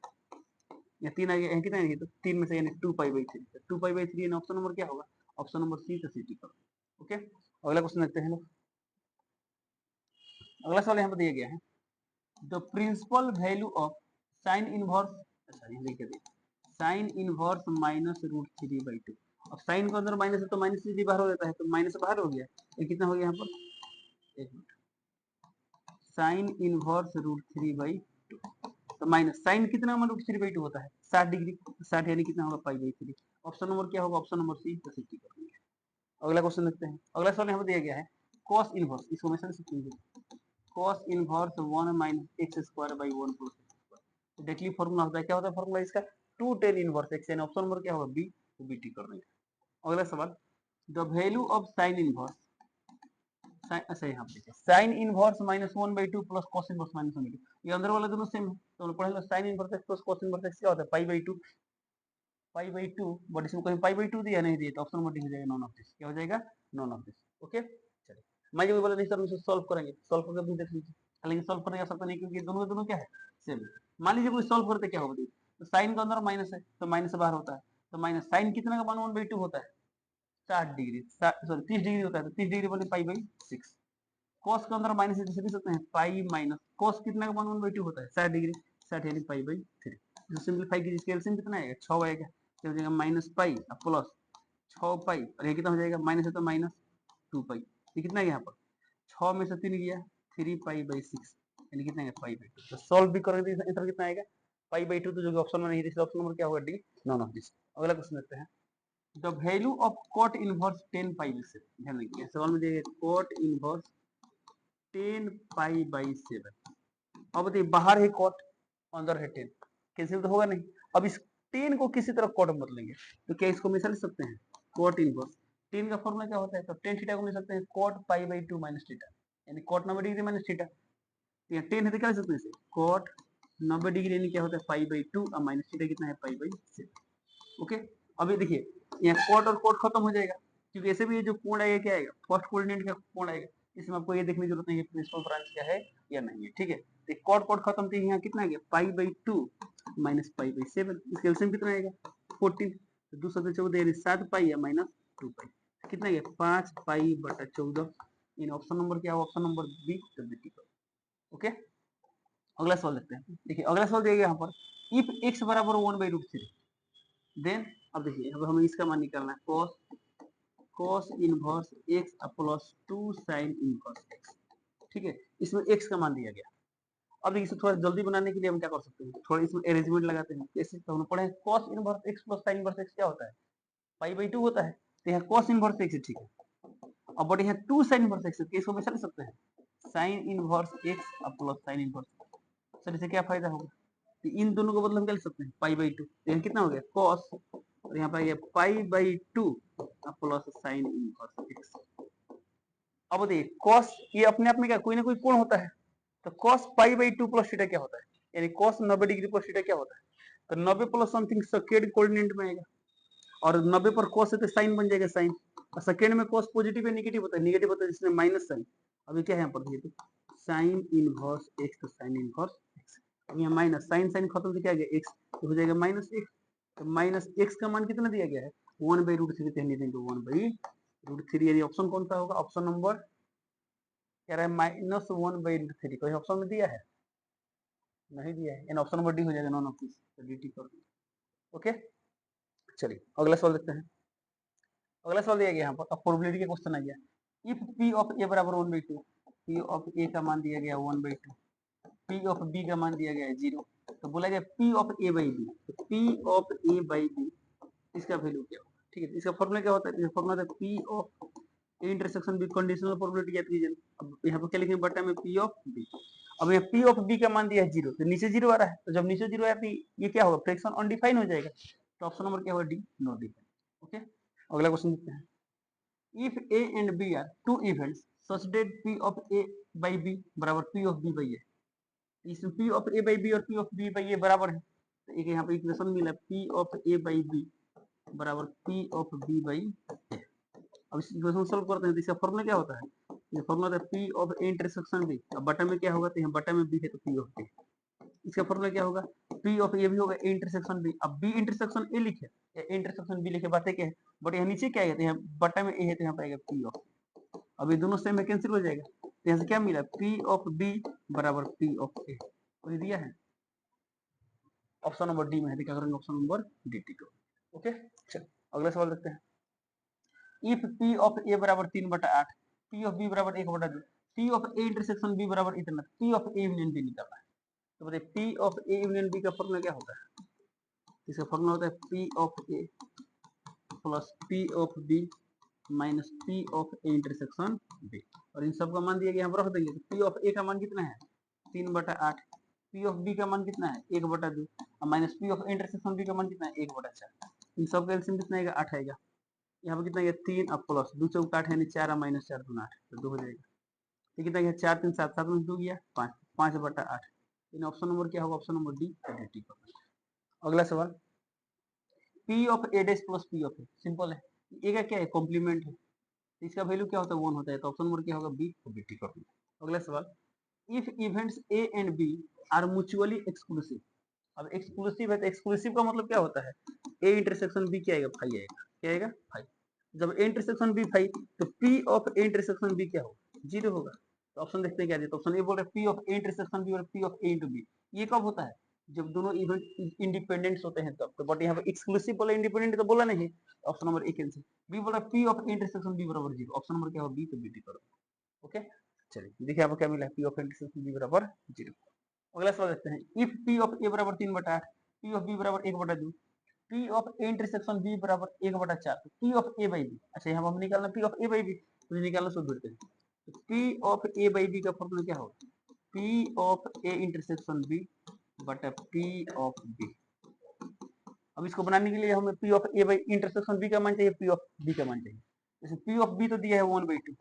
या 3 आ गया, कितना है? तो 3 में से यानी 2π/3, 2π/3 ऑप्शन नंबर क्या होगा? ऑप्शन नंबर सी, तो सी पर। ओके, अगला क्वेश्चन देखते हैं लोग। अगला सवाल यहाँ पर दिया गया है, the principal value of sine inverse, अच्छा ये लिख दिया, साइन इनवर्स -√3/2। अब साइन के अंदर माइनस है तो माइनस से बाहर हो जाता है, तो माइनस बाहर हो गया, ये कितना हो गया यहाँ पर? एक मिनट, साइन इनवर्स √3/2, तो माइनस साइन कितना में √3/2 होता है? 60 डिग्री, 60 यानी कितना होगा? पाई/3। ऑप्शन नंबर क्या होगा? ऑप्शन नंबर सी, तो 60 कर देंगे। अगला क्वेश्चन देखते हैं। अगला सवाल यहाँ पर दिया गया है, cos इनवर्स, इसको हमेशा से समझिए, cos इनवर्स 1 - x²/1 + x²। तो डायरेक्टली फार्मूला होता है, क्या होता है फार्मूला इसका? 2 tan इनवर्स x, यानी ऑप्शन नंबर क्या होगा? बी, तो बी टी कर देंगे। अगला सवाल, the value of sine inverse, अच्छा यहाँ पे sine inverse -1/2 plus cos inverse -1/2, ये अंदर वाला दोनों सेम है, तो पढ़ेंगे sine inverse x plus cos inverse x क्या होता है? पाई/2, पाई/2, बट इसमें कहीं पाई/2 दिया नहीं दिया, तो ऑप्शन नंबर डी हो जाएगा नॉन ऑफ दिस। क्या हो जाएगा? Non of this. ओके, चलिए, मैं जो बोला नहीं सर इसे सॉल्व करेंगे, सॉल्व करके भी देख लीजिए, हालांकि सॉल्व करने का सकता नहीं, क्योंकि दोनों दोनों क्या है? सेम है। मान लीजिए कोई सॉल्व करते क्या होगा? तो साइन के अंदर माइनस है, तो माइनस से बाहर होता है, तो माइनस साइन कितने का मान 1/2 होता है? 60 डिग्री, सॉरी 30 डिग्री होता है, तो 30 डिग्री बने पाई/6। cos के अंदर माइनस है, जैसे भी सकते हैं पाई माइनस cos कितने का मान 1/2 होता है? 60 डिग्री, 60 यानी पाई/3। जो सिंपलीफाई कीजिए, इसका एलसीएम कितना आएगा? 6 आएगा, तो हो जाएगा माइनस पाई प्लस 6 पाई, और ये कितना हो जाएगा? माइनस है तो -2 पाई, ये कितना है यहाँ पर? 6 में से 3 गया, 3π/6, यानी कितना है? पाई/2। तो सॉल्व भी करेंगे तो आंसर कितना आएगा? पाई/2, तो जो ऑप्शन में नहीं है, ऑप्शन नंबर क्या होगा? D, none of this. अगला क्वेश्चन देखते हैं, the value of cot inverse 10π/7। ध्यान रखिए, सवाल में दिया गया cot इनवर्स 10π/7। अब बताइए, बाहर है cot, अंदर है 10, कैंसिल तो होगा नहीं। अब इस 10 को किसी तरह cot मत लेंगे, तो क्या इसको मिसा ले सकते हैं? cot इनवर्स 10 का फॉर्मूला क्या होता है? तो tan थीटा को ले सकते हैं cot π/2 - थीटा, यानी cot 90 डिग्री माइनस थीटा। तो यहाँ 10 है तो क्या ले सकते हैं इसे? cot 90 डिग्री, यानी क्या होता है? π/2, और माइनस थीटा कितना है? π/7। ओके, अभी देखिए, यहाँ cot और cot खत्म हो जाएगा, क्योंकि ऐसे भी ये जो कोण आएगा क्या आएगा? फर्स्ट कोऑर्डिनेट का कोण आएगा, इसमें आपको ये देखने की जरूरत नहीं है प्रिंसिपल ब्रांच क्या है या नहीं है, ठीक है। तो cot cot खत्म, तो यहाँ कितना आ गया? π/2 माइनस π/7, इसका एलसीएम कितना आएगा? 14, तो 2 7 14, यानी 7 पाई या माइनस 2 पाई, कितना गया? 5 π/14। इन ऑप्शन नंबर क्या है? ऑप्शन नंबर बी, तो बी टी। ओके, अगला सवाल देखते हैं। देखिए, अगला सवाल दिया गया यहाँ पर, इफ x बराबर 1/√3, देन अब देखिए, अब हमें इसका मान निकालना है, cos cos inverse x plus 2 sin inverse x। ठीक है, इसमें x का मान दिया गया। अब देखिए इसे थोड़ा जल्दी बनाने के लिए हम क्या कर सकते हैं, थोड़ा इसमें अरेंजमेंट लगाते हैं। कैसे, तो हम पढ़े cos inverse x plus sin inverse x क्या होता है, पाई बाई 2 होता है। तो यहाँ cos इनवर्स x है, ठीक है। अब बट यहाँ 2 sin इनवर्स x है, इसको हमेशा लिख सकते हैं sin inverse x plus sin inverse. Sir इससे क्या फायदा होगा, तो इन दोनों को बदल हम क्या लिख सकते हैं, पाई बाई 2। तो यहाँ कितना हो गया cos, और यहाँ पर आ गया pi by 2 plus sin inverse x। अब देखिए cos ये अपने आप में क्या कोई ना कोई कोण होता है, तो cos pi by 2 plus theta क्या होता है, यानी cos 90 डिग्री प्लस थीटा क्या होता है, तो 90 प्लस समथिंग सेकेंड कोऑर्डिनेट में आएगा, और 90 पर cos है तो sin बन जाएगा sin, और सेकेंड में cos पॉजिटिव है नेगेटिव होता है, नेगेटिव होता है जिसमें माइनस साइन। अभी क्या है यहाँ पर देखिए, sin इनवर्स x तो sin इनवर्स x, अब यहाँ माइनस साइन साइन खत्म तो क्या आ गया x, तो हो जाएगा माइनस x। तो माइनस x का मान कितना दिया गया है 1/√3, तो यानी 1/√3, यानी ऑप्शन कौन सा होगा, ऑप्शन नंबर कह रहा है -1/√3। कोई ऑप्शन में दिया है, नहीं दिया है, यानी ऑप्शन नंबर डी हो जाएगा, नॉन ऑफ दिस, तो dt कर दो। ओके, चलिए अगला सवाल देखते हैं। अगला सवाल दिया गया यहाँ पर, अब प्रोबेबिलिटी का क्वेश्चन आ गया। इफ p ऑफ a बराबर 1/2, p ऑफ a का मान दिया गया 1/2, p ऑफ b का मान दिया गया है 0, तो बोला गया p of a by b, तो p of a by b इसका वैल्यू क्या होगा। ठीक है, इसका फॉर्मूला क्या होता है, इसका फॉर्मूला है p of a intersection b, conditional probability याद कीजिए। अब यहाँ पर क्या लिखेंगे, बटा में p ऑफ b। अब ये p ऑफ b का मान दिया है 0, तो नीचे 0 आ रहा है, तो जब नीचे 0 आया तो ये क्या होगा, फ्रैक्शन अनडिफाइन हो जाएगा, तो ऑप्शन नंबर क्या होगा डी, नॉट डिफाइन। ओके, अगला क्वेश्चन देखते हैं। If A and B are two events such that P of A by B बराबर P of B by A, इसमें P of A by B और P of B by A बराबर है, तो एक यहाँ पे इक्वेशन मिला P of A by B बराबर P of B by A। अब इस इक्वेशन सॉल्व करते हैं, तो इसका फॉर्मूला क्या होता है, ये फॉर्मूला होता है P of A intersection B, अब बटा में क्या होगा, तो यहाँ बटा में B है तो P of A। इसका फॉर्मूला क्या होगा, P of A भी होगा A इंटरसेक्शन B, अब B इंटरसेक्शन A लिखे या A इंटरसेक्शन B लिखे, बातें क्या है, बट यहाँ नीचे क्या है, तो यहाँ बटा में A है तो यहाँ पाएगा P of। अब ये दोनों सेम में कैंसिल हो जाएगा, तो यहाँ से क्या मिला P ऑफ B बराबर P ऑफ A, तो ये दिया है ऑप्शन नंबर डी में है, क्या करेंगे ऑप्शन नंबर डी टी को। ओके, चलो अगला सवाल देखते हैं। इफ P ऑफ A बराबर 3/8, P ऑफ B बराबर 1/2, P of A intersection B बराबर इतना, P of A union B निकालना है, तो बताइए P of A union B का फॉर्मूला क्या होता है, इसका फॉर्मूला होता है P of A plus P of B minus P of A intersection B, और इन सब का मान दिया गया, यहाँ पर रख देंगे। तो P ऑफ A का मान कितना है 3/8, P ऑफ B का मान कितना है 1/2, और minus P of intersection B का मान कितना है 1/4। इन सब का एलसीएम कितना आएगा 8 आएगा, यहाँ पर कितना आएगा 3 और प्लस 2 चौक 8 है, 4 और माइनस 4 2 8, तो 2 हो जाएगा। तो कितना गया 4 3 7 7 में 2 गया 5, 5/8। इन ऑप्शन नंबर क्या होगा, ऑप्शन नंबर डी डी। अगला सवाल, P of A dash plus P of A, simple है, ए का क्या है कॉम्प्लीमेंट है, इसका वैल्यू क्या होता है 1 होता है, तो ऑप्शन नंबर क्या होगा बी, बी टी कर दिया। अगला सवाल, if events A and B are mutually exclusive, अब एक्सक्लूसिव है तो एक्सक्लूसिव का मतलब क्या होता है, ए इंटरसेक्शन बी क्या आएगा फाई आएगा, क्या आएगा फाई। जब ए इंटरसेक्शन बी फाई, तो P of A intersection B क्या होगा 0 होगा, तो ऑप्शन देखते हैं क्या दिया, तो ऑप्शन ए बोल रहे P of A intersection B और P of A into B, ये कब होता है जब दोनों इवेंट इंडिपेंडेंट होते हैं तब, तो बट यहाँ पे एक्सक्लूसिव बोला इंडिपेंडेंट तो बोला नहीं, option number A cancel. B बोला पी ऑफ इंटरसेक्शन बी बराबर 0, ऑप्शन नंबर क्या होगा बी, तो बी टी करो। ओके, चलिए देखिए आपको क्या मिला, पी ऑफ इंटरसेक्शन बी बराबर 0। अगला सवाल देखते हैं, इफ पी ऑफ ए बराबर 3/8, पी ऑफ बी बराबर 1/2, P of A intersection B बराबर 1/4, P of A by B, अच्छा यहाँ हम निकालना P of A by B, तो निकालना शुरू करते हैं। तो P of A by B का फॉर्मूला क्या होगा, P of A intersection B बटा पी ऑफ बी। अब इसको बनाने के लिए हमें P of A by intersection B का मान चाहिए, पी ऑफ बी का मान चाहिए। जैसे पी ऑफ बी तो दिया है 1/2,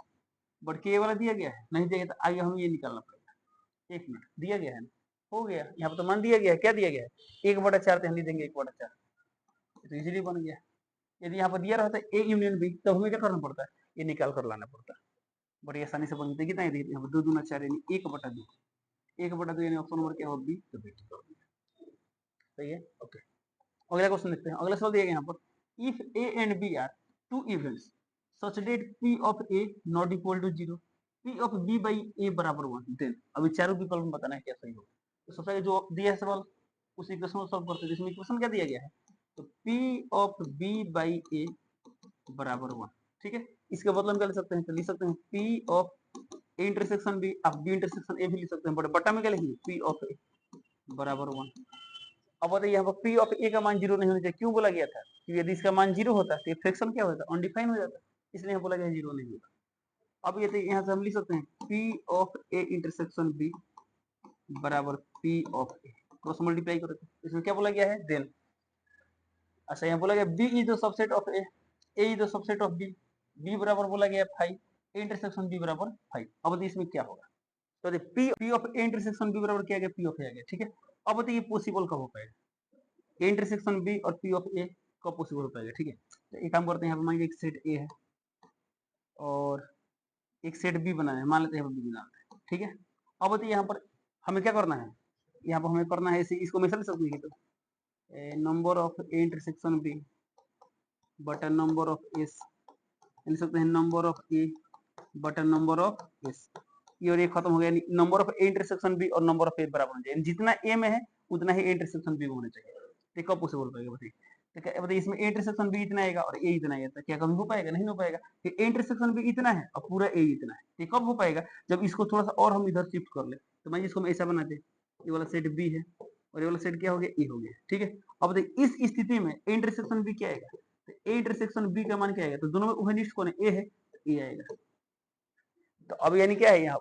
बट के वाला दिया गया है नहीं दिया गया, तो आगे हमें ये निकालना पड़ेगा। 1 मिनट, दिया गया है ना, हो गया, यहाँ पर तो मान दिया गया है, क्या दिया गया है 1/4, तो हम लिख देंगे 1/4, तो इजीली बन गया। यदि यहाँ पर दिया रहता है ए यूनियन बी, तो हमें क्या करना पड़ता है, ये निकाल कर लाना पड़ता है, बड़ी आसानी से बनते कितना है, यहाँ पर 2 दूना 4 यानी 1/2, 1/2 यानी ऑप्शन नंबर क्या होगा बी, तो बी कर दिया। सही है, ओके। अगला क्वेश्चन देखते हैं, अगला सवाल दिया गया यहाँ पर, if A and B are two events such that P of A not equal to 0, P of B by A बराबर 1, देन अभी चारों विकल्प में बताना है क्या सही होगा। तो सबसे पहले जो दिया है सवाल उस इक्वेशन को सॉल्व करते हैं, जिसमें इक्वेशन क्या दिया गया है, तो P of B by A बराबर 1, ठीक है, इसके बदले हम क्या लिख सकते हैं, तो लिख सकते हैं P of A intersection B, आप बी इंटरसेक्शन ए भी लिख सकते हैं, बट बटा में क्या लिखेंगे, पी ऑफ ए बराबर 1। अब बताइए यहाँ पर पी ऑफ ए का मान 0 नहीं होना चाहिए, क्यों बोला गया था, क्योंकि यदि इसका मान 0 होता तो ये फ्रैक्शन क्या होता, अनडिफाइन हो जाता, इसलिए बोला गया 0 नहीं होता। अब ये यहाँ से हम लिख सकते हैं P of A intersection B बराबर P of A, cross multiply करो, इसमें क्या बोला गया है, देन। अच्छा, यहाँ बोला गया B is the subset of A is the subset of B, B बराबर बोला गया 5, ए इंटरसेक्शन बी बराबर 5। अब बताइए इसमें क्या होगा, तो P of A intersection B बराबर क्या गया, पी ऑफ ए आ गया, ठीक है। अब बताइए पॉसिबल कब हो पाएगा, ए इंटरसेक्शन बी और पी ऑफ ए कब पॉसिबल हो पाएगा, ठीक है। तो एक काम करते हैं, यहाँ पर मान लीजिए एक सेट ए है और एक सेट बी बनाना है, मान लेते हैं बी बनाते हैं, ठीक है। अब बताइए यहाँ पर हमें क्या करना है, यहाँ पर हमें करना है इसको हमेशा लिख सकते हैं, तो number of A intersection B बटा नंबर ऑफ एस, लिख सकते हैं नंबर ऑफ ए बटा नंबर ऑफ एस, ये और ये खत्म हो गया, number of A intersection B और नंबर ऑफ ए बराबर होना चाहिए, जितना ए में है उतना ही ए इंटरसेक्शन बी में होना चाहिए। तो कब पॉसिबल होगा बताइए, तो बताइए इसमें ए इंटरसेक्शन बी इतना आएगा और ए इतना आएगा, क्या कभी हो पाएगा, नहीं हो पाएगा। ए इंटरसेक्शन बी इतना है और पूरा ए इतना है, ये कब हो पाएगा, जब इसको थोड़ा सा और हम इधर शिफ्ट कर ले, तो मैं इसको ऐसा बना दे, ये वाला सेट बी है और ये वाला सेट क्या हो गया, ए हो गया, ठीक है। अब देखिए इस स्थिति में ए इंटरसेक्शन बी क्या आएगा, तो ए इंटरसेक्शन बी का मान क्या आएगा, तो दोनों में उभयनिष्ठ कौन है, ए है, ए आएगा। तो अब यानी क्या है, यहाँ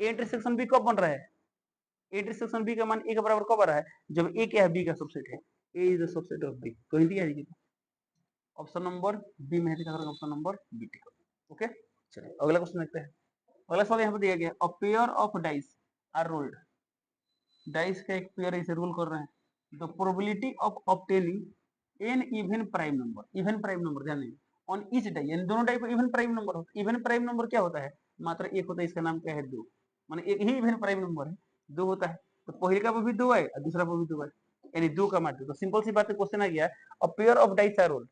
ए इंटरसेक्शन बी कब बन रहा है, ए इंटरसेक्शन बी का मान ए के बराबर कब आ रहा है, जब ए क्या है, बी का सबसेट है, A is the subset of B, तो हिंदी आ जाएगी, ऑप्शन नंबर बी में है, option number B tick. Okay, चलिए अगला क्वेश्चन देखते हैं। अगला सवाल यहाँ पे दिया गया, a pair of dice are rolled, dice का एक पेयर इसे रोल कर रहे हैं, the probability of obtaining an even prime number, even prime number ध्यान देंगे, ऑन ईच डाई, यानी दोनों डाई पर इवन प्राइम नंबर होता है। इवन प्राइम नंबर क्या होता है, मात्र एक होता है, इसका नाम क्या है, 2, माने एक ही इवन प्राइम नंबर है, 2 होता है, तो पहले का भी 2 है और दूसरा पर भी 2 है, यानी 2 का मान 2। तो सिंपल सी बात है, क्वेश्चन आ गया, a pair of dice are rolled,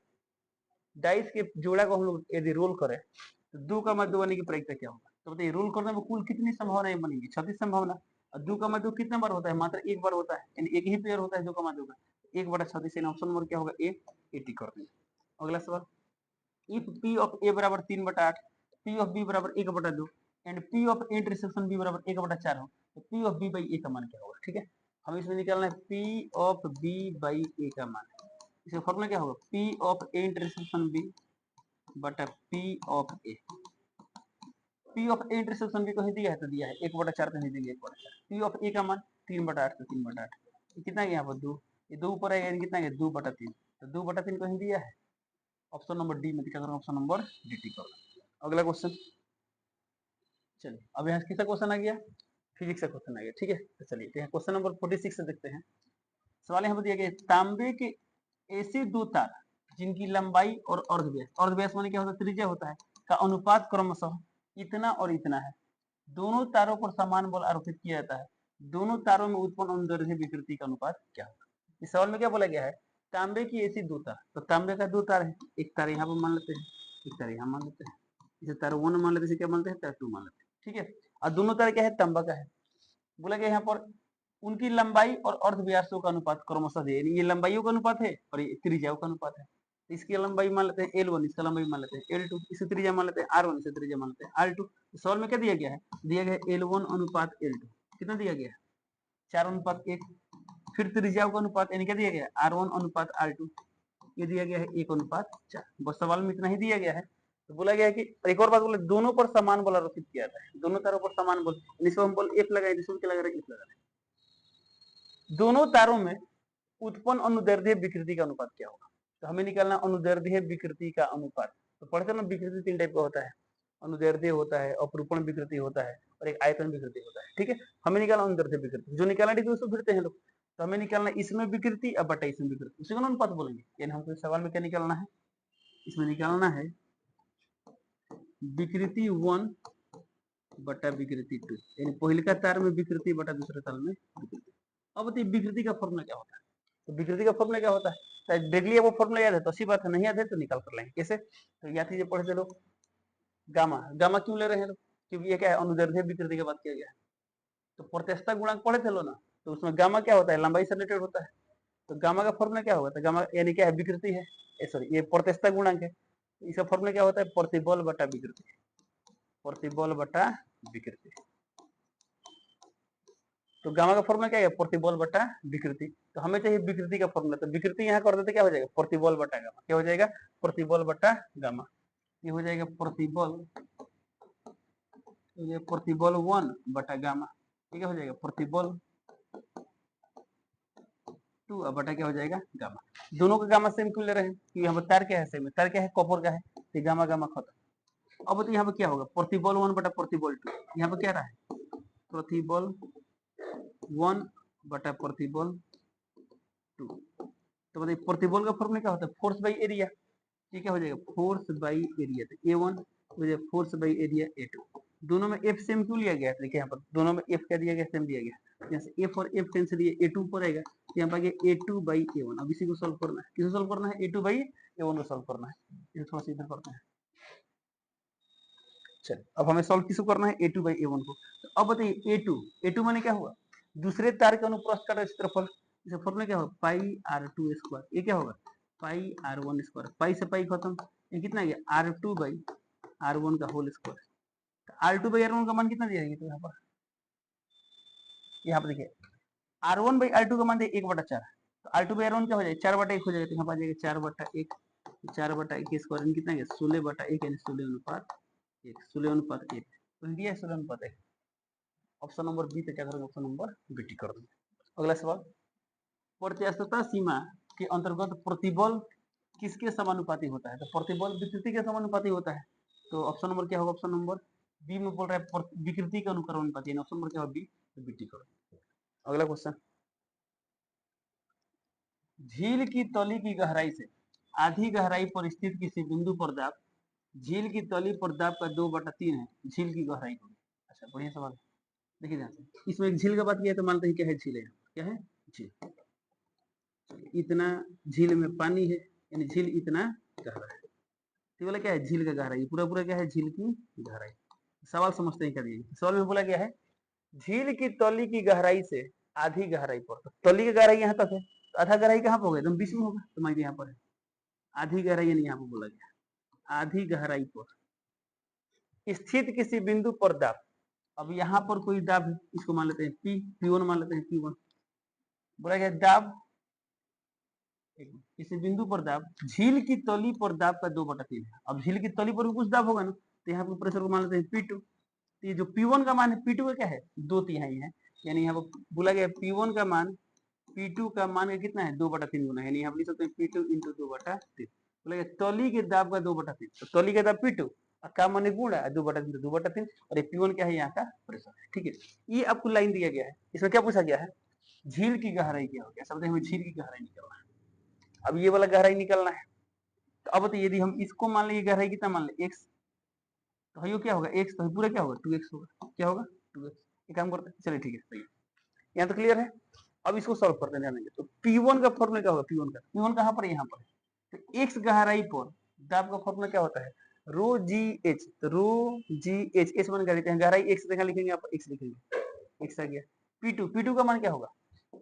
dice के जोड़ा को हम लोग यदि रोल करें तो 2 का मान 2 आने की प्रायिकता क्या होगा, तो बताइए रोल करने में कुल कितनी संभावनाएं बनेंगी, 36 संभावना, और 2 का मान 2 कितने बार होता है, मात्र एक बार होता है, यानी एक ही पेयर होता है 2 का मान 2 का, 1/36, यानी ऑप्शन नंबर क्या होगा, ए 80 कर देंगे। अगला सवाल, इफ पी ऑफ ए बराबर 3/8, पी ऑफ बी बराबर 1/2 and P of A intersection B बराबर 1/4 हो, तो P of B by A का मान क्या होगा, ठीक है। हमें इसमें निकालना है P of B by A का मान, इसका फॉर्मूला क्या होगा, P of A intersection B बटा P of A, P of A intersection B को ही दिया है, तो दिया है 1/4, तो नहीं देंगे 1/4, पी ऑफ ए का मान 3/8, तो 3/8, कितना गया यहाँ पर 2, ये 2 ऊपर आएगा, कितना गया 2/3, तो 2/3 को ही दिया है, ऑप्शन नंबर डी में, क्या करूँ, ऑप्शन नंबर डी टिक करना। अगला क्वेश्चन, चलिए अब यहाँ किसका क्वेश्चन आ गया, फिजिक्स का क्वेश्चन आ गया, ठीक है। तो चलिए क्वेश्चन नंबर 46 से देखते हैं। सवाल यहाँ पर दिया गया, तांबे के ऐसे 2 तार जिनकी लंबाई और अर्धव्यास, अर्धव्यास माने क्या होता है, त्रिज्या होता है, का अनुपात क्रमशः इतना और इतना है, दोनों तारों पर समान बल आरोपित किया जाता है, दोनों तारों में उत्पन्न अनुदैर्ध्य विकृति का अनुपात क्या होगा। इस सवाल में क्या बोला गया है, तांबे की ऐसी 2 तार, तो तांबे का 2 तार है, एक तार यहाँ पर मान लेते हैं, एक तार यहाँ मान लेते हैं, इसे तार 1 मान लेते हैं, क्या मानते हैं, तार 2 मान लेते हैं, ठीक है। और दोनों तार क्या है, तांबा का है, बोला गया यहाँ पर उनकी लंबाई और अर्धव्यासों का अनुपात क्रमशः दे, ये लंबाइयों का अनुपात है और ये त्रिज्याओं का अनुपात है। इसकी लंबाई मान लेते हैं L1, इसका लंबाई मान लेते हैं L2, इसे त्रिज्या मान लेते हैं R1, इसे त्रिज्या मान लेते हैं R2। सवाल में क्या दिया गया है, दिया गया है L1 अनुपात L2, कितना दिया गया है, 4:1, फिर त्रिज्याओं का अनुपात यानी क्या दिया गया है, R1 अनुपात R2, ये दिया गया है 1:4। बस सवाल में इतना ही दिया गया है। तो बोला गया है कि एक और बात बोला, दोनों पर समान बल आरोपित किया जाता है, दोनों तारों पर समान बल, इसको हम बल F लगाए, इसको क्या लगा रहे हैं, F लगा रहे हैं। दोनों तारों में उत्पन्न अनुदैर्ध्य विकृति का अनुपात क्या होगा, तो हमें निकालना अनुदैर्ध्य विकृति का अनुपात। तो पढ़ते ना, विकृति 3 टाइप का होता है, अनुदैर्ध्य होता है, अपरूपण विकृति होता है और एक आयतन विकृति होता है, ठीक है। हमें निकालना अनुदैर्ध्य विकृति, जो निकालना ठीक है उसको फिरते हैं लोग, तो हमें निकालना इसमें विकृति और बटा इसमें विकृति, उसी को अनुपात बोलेंगे। यानी हमको सवाल में क्या निकालना है, इसमें निकालना है विकृति 1 बटा विकृति 2, यानी पहले का तार में विकृति बटा दूसरे तार में विकृति। अब बताइए विकृति का फॉर्मूला क्या होता है, तो विकृति का फॉर्मूला क्या होता है, देख लिया वो फॉर्मूला याद है तो अच्छी बात है, नहीं याद है तो निकाल कर लेंगे, कैसे, तो याद कीजिए, पढ़ते लोग गामा, गामा क्यों ले रहे हैं लोग, क्योंकि ये क्या है, अनुदैर्ध्य विकृति की बात किया गया है। तो प्रत्यक्षता गुणांक पढ़े थे लो ना, तो उसमें गामा क्या होता है, लंबाई से रिलेटेड होता है, तो गामा का फॉर्मूला क्या होगा, तो गामा यानी क्या है, विकृति है, सॉरी ये प्रत्यक्षता गुणांक है, इसका फॉर्मूला क्या होता है, प्रतिबल बटा विकृति, प्रतिबल बटा विकृति। तो गामा का फॉर्मूला क्या है, प्रतिबल बटा विकृति। तो हमें चाहिए विकृति का फॉर्मूला, तो विकृति यहाँ कर देते क्या हो जाएगा, प्रतिबल बटा गामा। क्या हो जाएगा, प्रतिबल बटा गामा। ये हो जाएगा प्रतिबल, प्रतिबल 1 बटा गामा। ठीक है, हो जाएगा प्रतिबल 2 बटा क्या हो जाएगा गामा। दोनों का गामा सेम क्यों ले रहे हैं, कि यहाँ पर तार क्या है सेम, तार क्या है कॉपर का है, तो गामा गामा खत्म। अब तो यहाँ पर क्या होगा, प्रतिबल 1 बटा प्रतिबल 2। यहाँ पर क्या रहा है, प्रतिबल 1 बटा प्रतिबल 2। तो बताइए प्रतिबल का फॉर्मूला क्या होता है, फोर्स बाई एरिया। ठीक है, हो जाएगा फोर्स बाई एरिया। तो A1 हो जाएगा फोर्स बाई एरिया A2। दोनों में F सेम क्यों लिया गया, देखिए यहाँ पर दोनों में F क्या दिया गया, सेम दिया गया। यहाँ से F और F कैंसिल, ये A2 पर आएगा, यहाँ पर गया A2 बाई A1। अब इसी को सॉल्व करना है, किसको सॉल्व करना है, A2 बाई A1 को सॉल्व करना है। ये थोड़ा सा इधर करते हैं। चलिए अब हमें सॉल्व किसको करना है, A2 बाई A1 को। तो अब बताइए A2 माने क्या हुआ, दूसरे तार के अनुप्रस्थ काटा क्षेत्रफल। इसे फॉर्मूला क्या होगा, पाई R2 स्क्वायर। ये क्या होगा, पाई R1 स्क्वायर। पाई से पाई खत्म, ये कितना गया R2 बाई R1 का whole square. R2 by R1 का मान कितना दिया गया, तो यहाँ पर देखिए R1 बाई R2 का मान दिया 1/4। तो R2 बाई R1 क्या हो जाएगा, 4/1 हो जाएगा। तो यहाँ पर आ जाएगा 4/1, 4/1 स्क्वायर कितना गया 16/1, यानी 16:1, 16:1। तो दिया 16:1। ऑप्शन नंबर बी पे क्या करेंगे, ऑप्शन नंबर बी टिक कर देंगे। अगला सवाल, प्रत्यास्थता सीमा के अंतर्गत प्रतिबल किसके समानुपाती होता है, तो प्रतिबल विकृति के समानुपाती होता है। तो ऑप्शन नंबर क्या होगा, ऑप्शन नंबर बी में बोल रहा है विकृति के अनुक्रमानुपाती। ऑप्शन नंबर क्या होगा, बी, बी टिक करो। अगला क्वेश्चन, झील की तली की गहराई से आधी गहराई पर स्थित किसी बिंदु पर दाब, झील की तली पर दाब का 2/3 है, झील की गहराई होगी। अच्छा बढ़िया सवाल। देखिए ध्यान से, इसमें एक झील का बात किया तो मानते हैं क्या है, झील है, क्या है झील। इतना झील में पानी है, यानी झील इतना गहरा है। तो बोला क्या है, झील का गहराई, पूरा पूरा क्या है, झील की गहराई। सवाल समझते हैं, करिए सवाल में बोला गया है झील की तली की गहराई से आधी गहराई पर। तो तली की गहराई यहाँ तक है, तो आधा गहराई कहाँ पर होगा, एकदम बीच में होगा। तो मान यहाँ पर है आधी गहराई, यानी यहाँ पर बोला गया आधी गहराई पर स्थित किसी बिंदु पर दाब। अब यहाँ पर कोई दाब है, इसको मान लेते हैं P1 मान लेते हैं P1। बोला गया दाब, किसी बिंदु पर दाब, झील की तली पर दाब का 2/3 है। अब झील की तली पर भी कुछ दाब होगा ना, तो यहाँ पर प्रेशर को मान लेते हैं P2। तो ये जो P1 का मान है, P2 का क्या है 2/3 है, यानी यहाँ पर बोला गया P1 का मान P2 का मान का कितना है 2/3 गुना, यानी यहाँ पर लिख सकते हैं P2 × 2/3। बोला गया तली के दाब का 2/3, तो तली का दाब P2 और का मान गुणा 2/3 2/3, और ये P1 क्या है, यहाँ का प्रेशर है। ठीक है, ये आपको लाइन दिया गया है, इसमें क्या पूछा गया है, झील की गहराई क्या हो गया, समझे, हमें झील की गहराई निकालना है। अब ये वाला गहराई निकलना है, तो अब तो यदि हम इसको मान ले, गहराई कितना मान ले x, तो ये क्या होगा x, तो पूरा क्या होगा 2x होगा, क्या होगा 2x। ये काम करते हैं, चलिए ठीक है, सही है, यहाँ तो क्लियर है। अब इसको सॉल्व करते हैं, जानेंगे। तो P1 का फॉर्मूला क्या होगा, P1 कहाँ पर है, यहाँ पर। तो x गहराई पर दाब का फॉर्मूला क्या होता है, रो जी एच। तो रो जी एच, एच मान लेते हैं, गहराई x देखा लिखेंगे, आप x लिखेंगे, x आ गया। P2 का मान क्या होगा,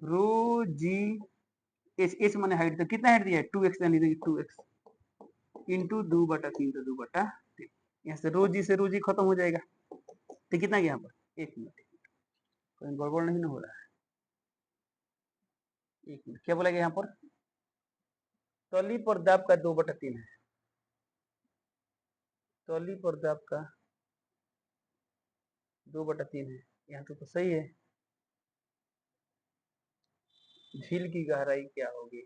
रो जी एच, एच माने हाइट, तो कितना हाइट दिया है 2x, यानी 2x इंटू 2/3, तो 2/3। यहाँ से रोजी खत्म हो जाएगा, तो कितना यहाँ पर 1 मिनट, कोई गड़बड़ नहीं ना हो रहा है, 1 मिनट। क्या बोला गया यहाँ पर, तली पर दाब का 2/3 है, तली पर दाब का 2/3 है, यहाँ तो सही है। झील की गहराई क्या होगी,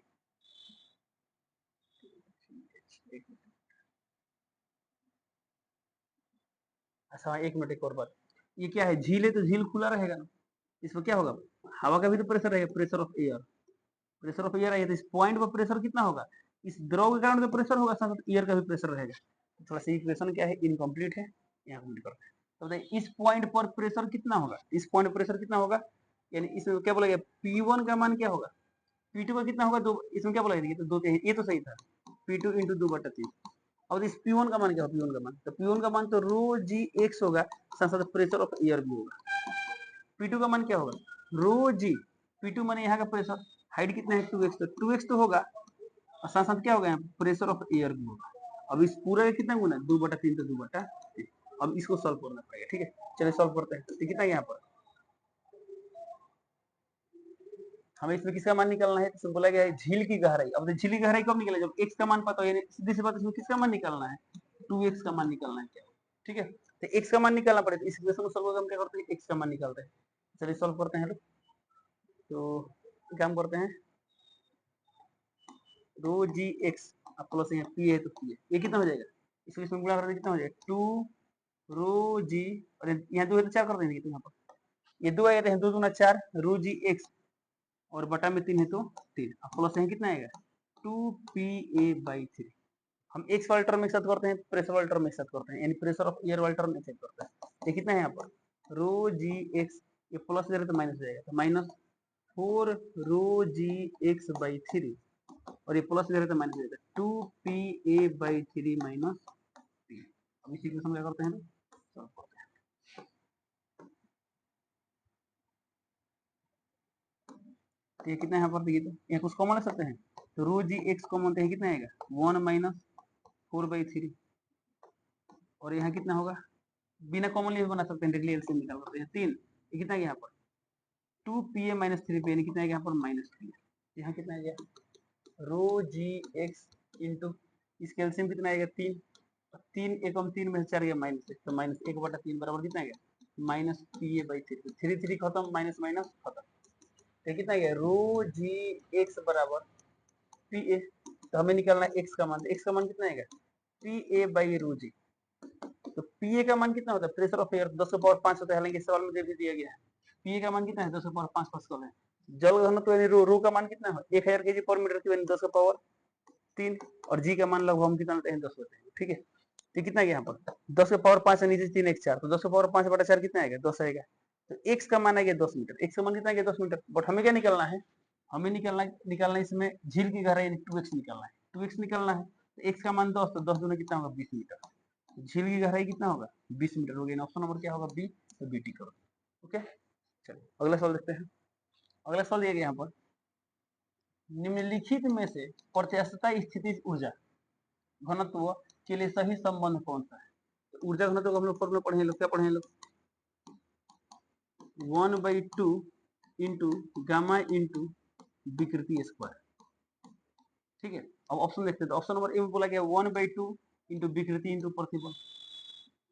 अच्छा 1 मिनट, एक और बात, ये क्या है, झील है तो झील खुला रहेगा ना, इसमें क्या होगा, हवा का भी तो प्रेशर रहेगा, pressure of air, pressure of air है, तो इस पॉइंट पर प्रेशर कितना होगा, इस द्रव के कारण तो प्रेशर होगा, साथ साथ एयर का भी प्रेशर रहेगा। तो थोड़ा सा इक्वेशन क्या है, इनकम्प्लीट है, यहाँ कंप्लीट करते हैं। तो बताइए इस पॉइंट पर प्रेशर कितना होगा, इस पॉइंट पर प्रेशर कितना होगा, यानी इसमें क्या बोला गया P1 का मान क्या होगा, P2 का कितना होगा, दो, इसमें क्या बोला गया, तो 2, ये तो सही था, P2 × 2/3। अब इस P1 का मान क्या होगा, P1 का मान, तो P1 का मान तो रो जी एक्स होगा, साथ साथ प्रेशर ऑफ एयर भी होगा। P2 का मान क्या होगा, रो जी, P2 माने यहाँ का प्रेशर, हाइट कितना है 2x, तो 2x तो होगा, और साथ साथ क्या होगा, प्रेशर ऑफ एयर भी होगा। अब इस पूरे का कितना गुना है, 2/3 तो 2/3। अब इसको सॉल्व करना पड़ेगा, ठीक है। चलिए सॉल्व करते हैं। तो कितना यहाँ पर हमें इसमें किसका मान निकालना है, तो बोला गया है झील की गहराई। अब झील की गहराई कब निकले, जब x का मान पता हो, यानी सीधी सी बात, इसमें किसका मान निकालना है, 2x का मान निकालना है क्या, ठीक है। तो x का मान निकालना पड़ेगा, इस इक्वेशन को सॉल्व करके हम क्या करते हैं, x का मान निकालते हैं। चलिए सॉल्व करते हैं। तो काम करते हैं, रो जी एक्स प्लस यहाँ पी है तो पी है, ये कितना हो जाएगा, इसको इसमें गुणा करते कितना हो जाएगा, 2 रो जी, और यहाँ 2 है तो 4 कर देंगे, तो यहाँ पर ये 2 आएगा, तो 2 दूना 4 रो जी एक्स, और बटा में 3 है तो 3, प्लस यहाँ कितना आएगा 2pa/3। हम एक्स वाले टर्म एक साथ करते हैं, प्रेशर वाले टर्म एक साथ करते हैं, यानी प्रेशर ऑफ एयर वाले टर्म एक साथ करते हैं। ये कितना है यहाँ पर रो जी एक्स, ये प्लस इधर तो माइनस हो जाएगा, तो -4 रो जी एक्स/3, और ये प्लस इधर तो माइनस हो जाएगा, 2pa/3 माइनस 3। अब इसी इक्वेशन क्या करते हैं, सॉल्व करते हैं। तो ये कितना यहाँ पर देखिए, तो यहाँ कुछ कॉमन ले सकते हैं, तो रो जी एक्स कॉमन, तो कितना आएगा 1 - 4/3, और यहाँ कितना होगा, बिना कॉमन लिए बना सकते हैं, डायरेक्टली एलसीएम निकाल सकते हैं, 3। ये कितना गया यहाँ पर 2pa-3pa, यानी कितना गया यहाँ पर -3। यहाँ कितना आ गया रो जी एक्स इंटू, इसके एलसीएम कितना आएगा 3, 3 एकम 3 में से 4 गया -1, तो -1/3 बराबर कितना आ गया -pa/3, 3 3 खत्म, माइनस माइनस खत्म। तो कितना गया रो जी एक्स बराबर pa, तो हमें निकालना है एक्स का मान, एक्स का मान कितना आएगा pa/रो जी। तो पीए का मान कितना होता है, प्रेशर ऑफ एयर 10 के पावर 5 होता है, हालांकि सवाल में दे दिया गया है। पीए का मान कितना है 10 के पावर 5 पास्कल है। जल घनत्व यानी रो का मान कितना है 1000 केजी पर मीटर क्यूब, यानी 10 के पावर 3, और जी का मान लगभग हम कितना लेते हैं 10 होते हैं, ठीक है। तो कितना है यहाँ पर 10 के पावर 5 है, नीचे 3 1 4, तो 10 के पावर 5/4 कितना आएगा 10 आएगा। तो एक्स का मान आएगा 10 मीटर, एक्स का मान कितना आएगा 10 मीटर। बट हमें क्या निकालना है, हमें निकालना है इसमें झील की गहराई, 2x निकालना है, 2x निकालना है। तो एक्स का मान 10, तो 10 दूना कितना होगा 20 मीटर। झील की गहराई कितना होगा 20 मीटर हो गया। ऑप्शन नंबर क्या होगा बी, तो बी टी करो। ओके, चलिए अगला सवाल देखते हैं। अगला सवाल दिया गया यहाँ पर, निम्नलिखित में से प्रत्यास्थता स्थिति ऊर्जा घनत्व के लिए सही संबंध कौन सा है। तो ऊर्जा घनत्व को हम लोग फॉर्मूला पढ़े लोग, क्या पढ़े लोग 1/2 इंटू गामा इंटू विकृति स्क्वायर, ठीक है। अब ऑप्शन देखते हैं, तो ऑप्शन नंबर ए में बोला गया 1/2 इंटू विकृति इंटू प्रतिबल।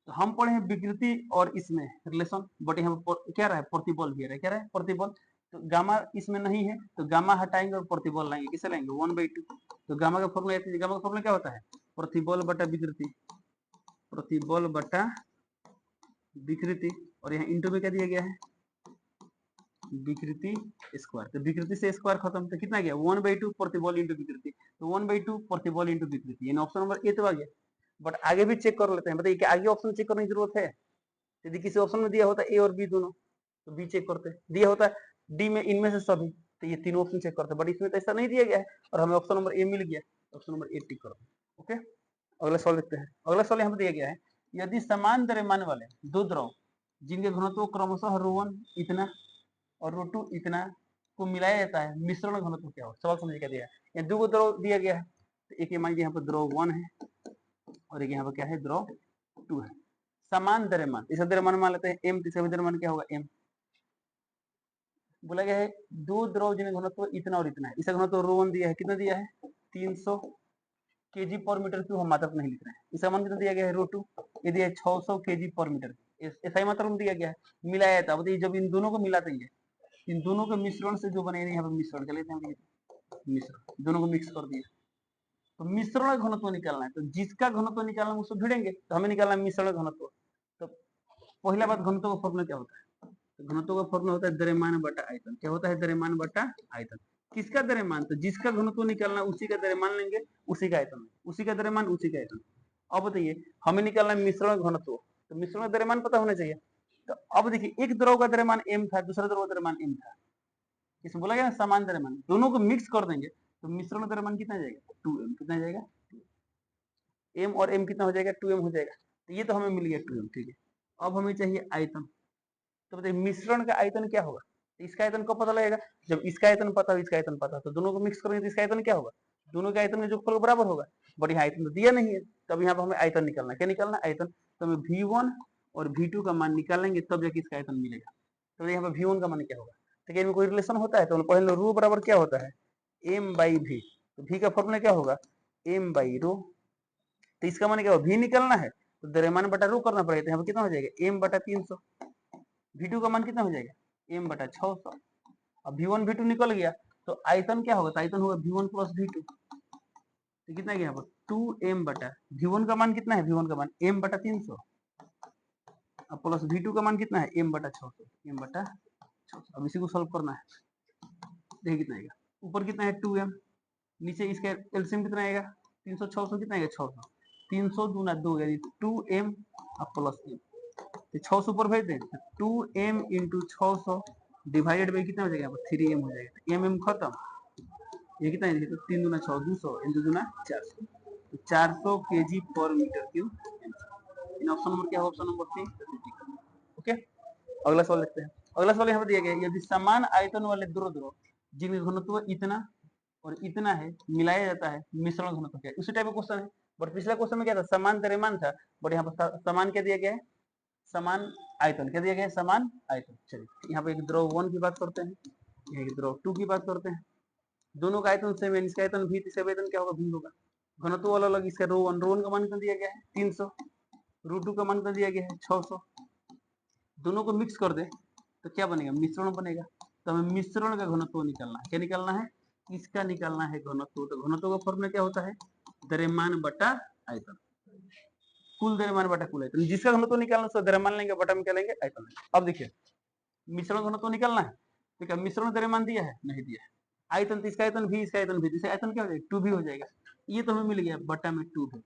तो हम पढ़े हैं विकृति और इसमें रिलेशन, बट यहाँ पर क्या रहा है प्रतिबल भी रहा है, क्या रहा है प्रतिबल। तो गामा इसमें नहीं है, तो गामा हटाएंगे और प्रतिबल लाएंगे, किसे लाएंगे 1/2। तो गामा का फॉर्मूला, गामा का फॉर्मूला क्या होता है प्रतिबल बटा विकृति, प्रतिबल बटा विकृति, और यहाँ इंटू में क्या दिया गया है विकृति स्क्वायर। तो विकृति से स्क्वायर खत्म, तो कितना गया 1/2 प्रतिबल इंटू विकृति, तो 1/2 प्रतिबल इंटू विकृति, यानी ऑप्शन नंबर ए तो आ गया। बट आगे भी चेक कर लेते हैं, बताइए क्या आगे ऑप्शन चेक करने की जरूरत है। यदि किसी ऑप्शन में दिया होता ए और बी दोनों, तो बी चेक करते, दिया होता डी में इनमें से सभी, तो ये तीनों ऑप्शन चेक करते, बट इसमें तो ऐसा नहीं दिया गया है, और हमें ऑप्शन नंबर ए मिल गया, ऑप्शन नंबर ए टिक करो। ओके, अगला सवाल देखते हैं। अगला सवाल यहाँ पे दिया गया है, यदि समान द्रव्यमान वाले दो द्रव जिनके घनत्व क्रमशः रो1 इतना और रो2 इतना को मिलाया जाता है, मिश्रण घनत्व क्या हो। सवाल समझ क्या दिया है, यहाँ दो द्रव दिया गया है, तो एक मान लीजिए यहाँ पर द्रव 1 है, और एक यहाँ पर क्या है द्रव 2 है। समान द्रव्यमान, इसका द्रव्यमान मान लेते हैं m, इसका द्रव्यमान क्या होगा m। बोला गया है दो द्रव जिनका घनत्व इतना और इतना है, इसका घनत्व रो1 दिया है, कितना दिया है 300 केजी पर मीटर क्यूब, हम मात्रा नहीं लिख रहे हैं। इसका मान कितना दिया गया है रो2, ये दिया है 600 केजी पर मीटर, ऐसा ही मात्रा में दिया गया है, मिलाया जाता है। जब इन दोनों को मिला देंगे, इन दोनों के मिश्रण से जो बनेगा, यहाँ पर मिश्रण कर लेते हैं, मिश्रण दोनों को मिक्स कर दिया, तो मिश्रण घनत्व निकालना है। तो जिसका घनत्व निकालना है उसको भिड़ेंगे, तो हमें निकालना है मिश्रण घनत्व। तो पहला बात घनत्व का फॉर्मूला क्या होता है, तो घनत्व का फॉर्मूला होता है द्रव्यमान बटा आयतन। क्या होता है द्रव्यमान बटा आयतन। किसका द्रव्यमान, तो जिसका घनत्व निकालना उसी का द्रव्यमान लेंगे, उसी का आयतन, उसी का द्रव्यमान उसी का आयतन। अब बताइए हमें निकालना है मिश्रण घनत्व, तो मिश्रण द्रव्यमान पता होना चाहिए। तो अब देखिए एक द्रव का द्रव्यमान m था, दूसरा द्रव का द्रव्यमान m था, इसमें बोला गया ना समान द्रव्यमान, दोनों को मिक्स कर देंगे तो मिश्रण द्रव्यमान कितना जाएगा 2m, कितना जाएगा m और m कितना हो जाएगा 2m हो जाएगा। तो ये तो हमें मिल गया 2m, ठीक है। अब हमें चाहिए आयतन, तो बताइए मिश्रण का आयतन क्या होगा। तो इसका आयतन कब पता लगेगा, जब इसका आयतन पता हो इसका आयतन पता हो, तो दोनों को मिक्स करेंगे तो इसका आयतन क्या होगा दोनों के आयतन का जोगफल बराबर होगा, बट यहाँ आयतन तो दिया नहीं है, तब यहाँ पर हमें आयतन निकालना है। क्या निकालना है? आयतन। तो हमें V1 और V2 का मान निकालेंगे तब जाके इसका आयतन मिलेगा। तो यहाँ पर V1 का मान क्या होगा? तो इनमें कोई रिलेशन होता है? तो पहले रो बराबर क्या होता है? m by v। तो v का फॉर्मूला क्या होगा? m by rho. तो इसका मान क्या होगा? v निकालना है तो द्रव्यमान बटा रो करना पड़ेगा। तो यहाँ पर कितना हो जाएगा? m बटा 300। V2 का मान कितना हो जाएगा? m बटा 600। अब V1 V2 निकल गया तो आयतन क्या होगा? तो आयतन होगा V1 प्लस V2। तो कितना गया यहाँ पर? 2m बटा V1 का मान कितना है? V1 का मान m बटा 300 अब प्लस V2 का मान कितना है? m बटा 600। m बटा 600। अब इसी को सॉल्व करना है। देखिए कितना आएगा? ऊपर कितना है? 2m, नीचे इसका एलसीएम कितना आएगा? 300 600 कितना आएगा? 600। 300 दूना 2 यानी 2m अब प्लस m। तो 600 ऊपर भेज दें तो 2m इंटू 600 डिवाइडेड बाई कितना हो जाएगा? यहाँ पर 3m हो जाएगा। तो m खत्म। ये कितना है? तो 3 दूना 6 200 इंटू दूना 400। तो 400 kg पर मीटर क्यूब। इन ऑप्शन नंबर क्या है? Option number 3। ओके, अगला सवाल देखते हैं। अगला सवाल यहाँ पर दिया गया है, यदि समान आयतन वाले दो द्रव जिनका घनत्व इतना और इतना है मिलाया जाता है, मिश्रण घनत्व क्या है? उसी टाइप का क्वेश्चन है, बट पिछला क्वेश्चन में क्या था? समान द्रव्यमान था, बट यहाँ पर समान क्या दिया गया है? समान आयतन। क्या दिया गया है? समान आयतन। चलिए यहाँ पे एक द्रव 1 की बात करते हैं, यहाँ एक द्रव 2 की बात करते हैं। दोनों का आयतन सेम है, इसका आयतन v, इसका आयतन क्या होगा? v होगा। घनत्व अलग अलग, इसका रो1 का मान कितना दिया गया है? 300। रो2 का मान कितना दिया गया है? 600। दोनों को मिक्स कर दे तो क्या बनेगा? मिश्रण बनेगा। तो हमें मिश्रण का घनत्व निकालना है। क्या निकालना है? इसका निकालना है घनत्व। तो घनत्व का फॉर्मूला क्या होता है? द्रव्यमान बटा आयतन। कुल द्रव्यमान बटा कुल आयतन। जिसका घनत्व निकालना उसका द्रव्यमान लेंगे, बटा में क्या लेंगे? आयतन लेंगे। अब देखिए मिश्रण घनत्व निकालना है, ठीक है। मिश्रण द्रव्यमान दिया है? नहीं दिया है। आयतन तो इसका आयतन भी, इसका आयतन भी, इसका आयतन क्या हो जाएगा? 2 भी हो जाएगा। ये तो हमें मिल गया बटा में 2 भी।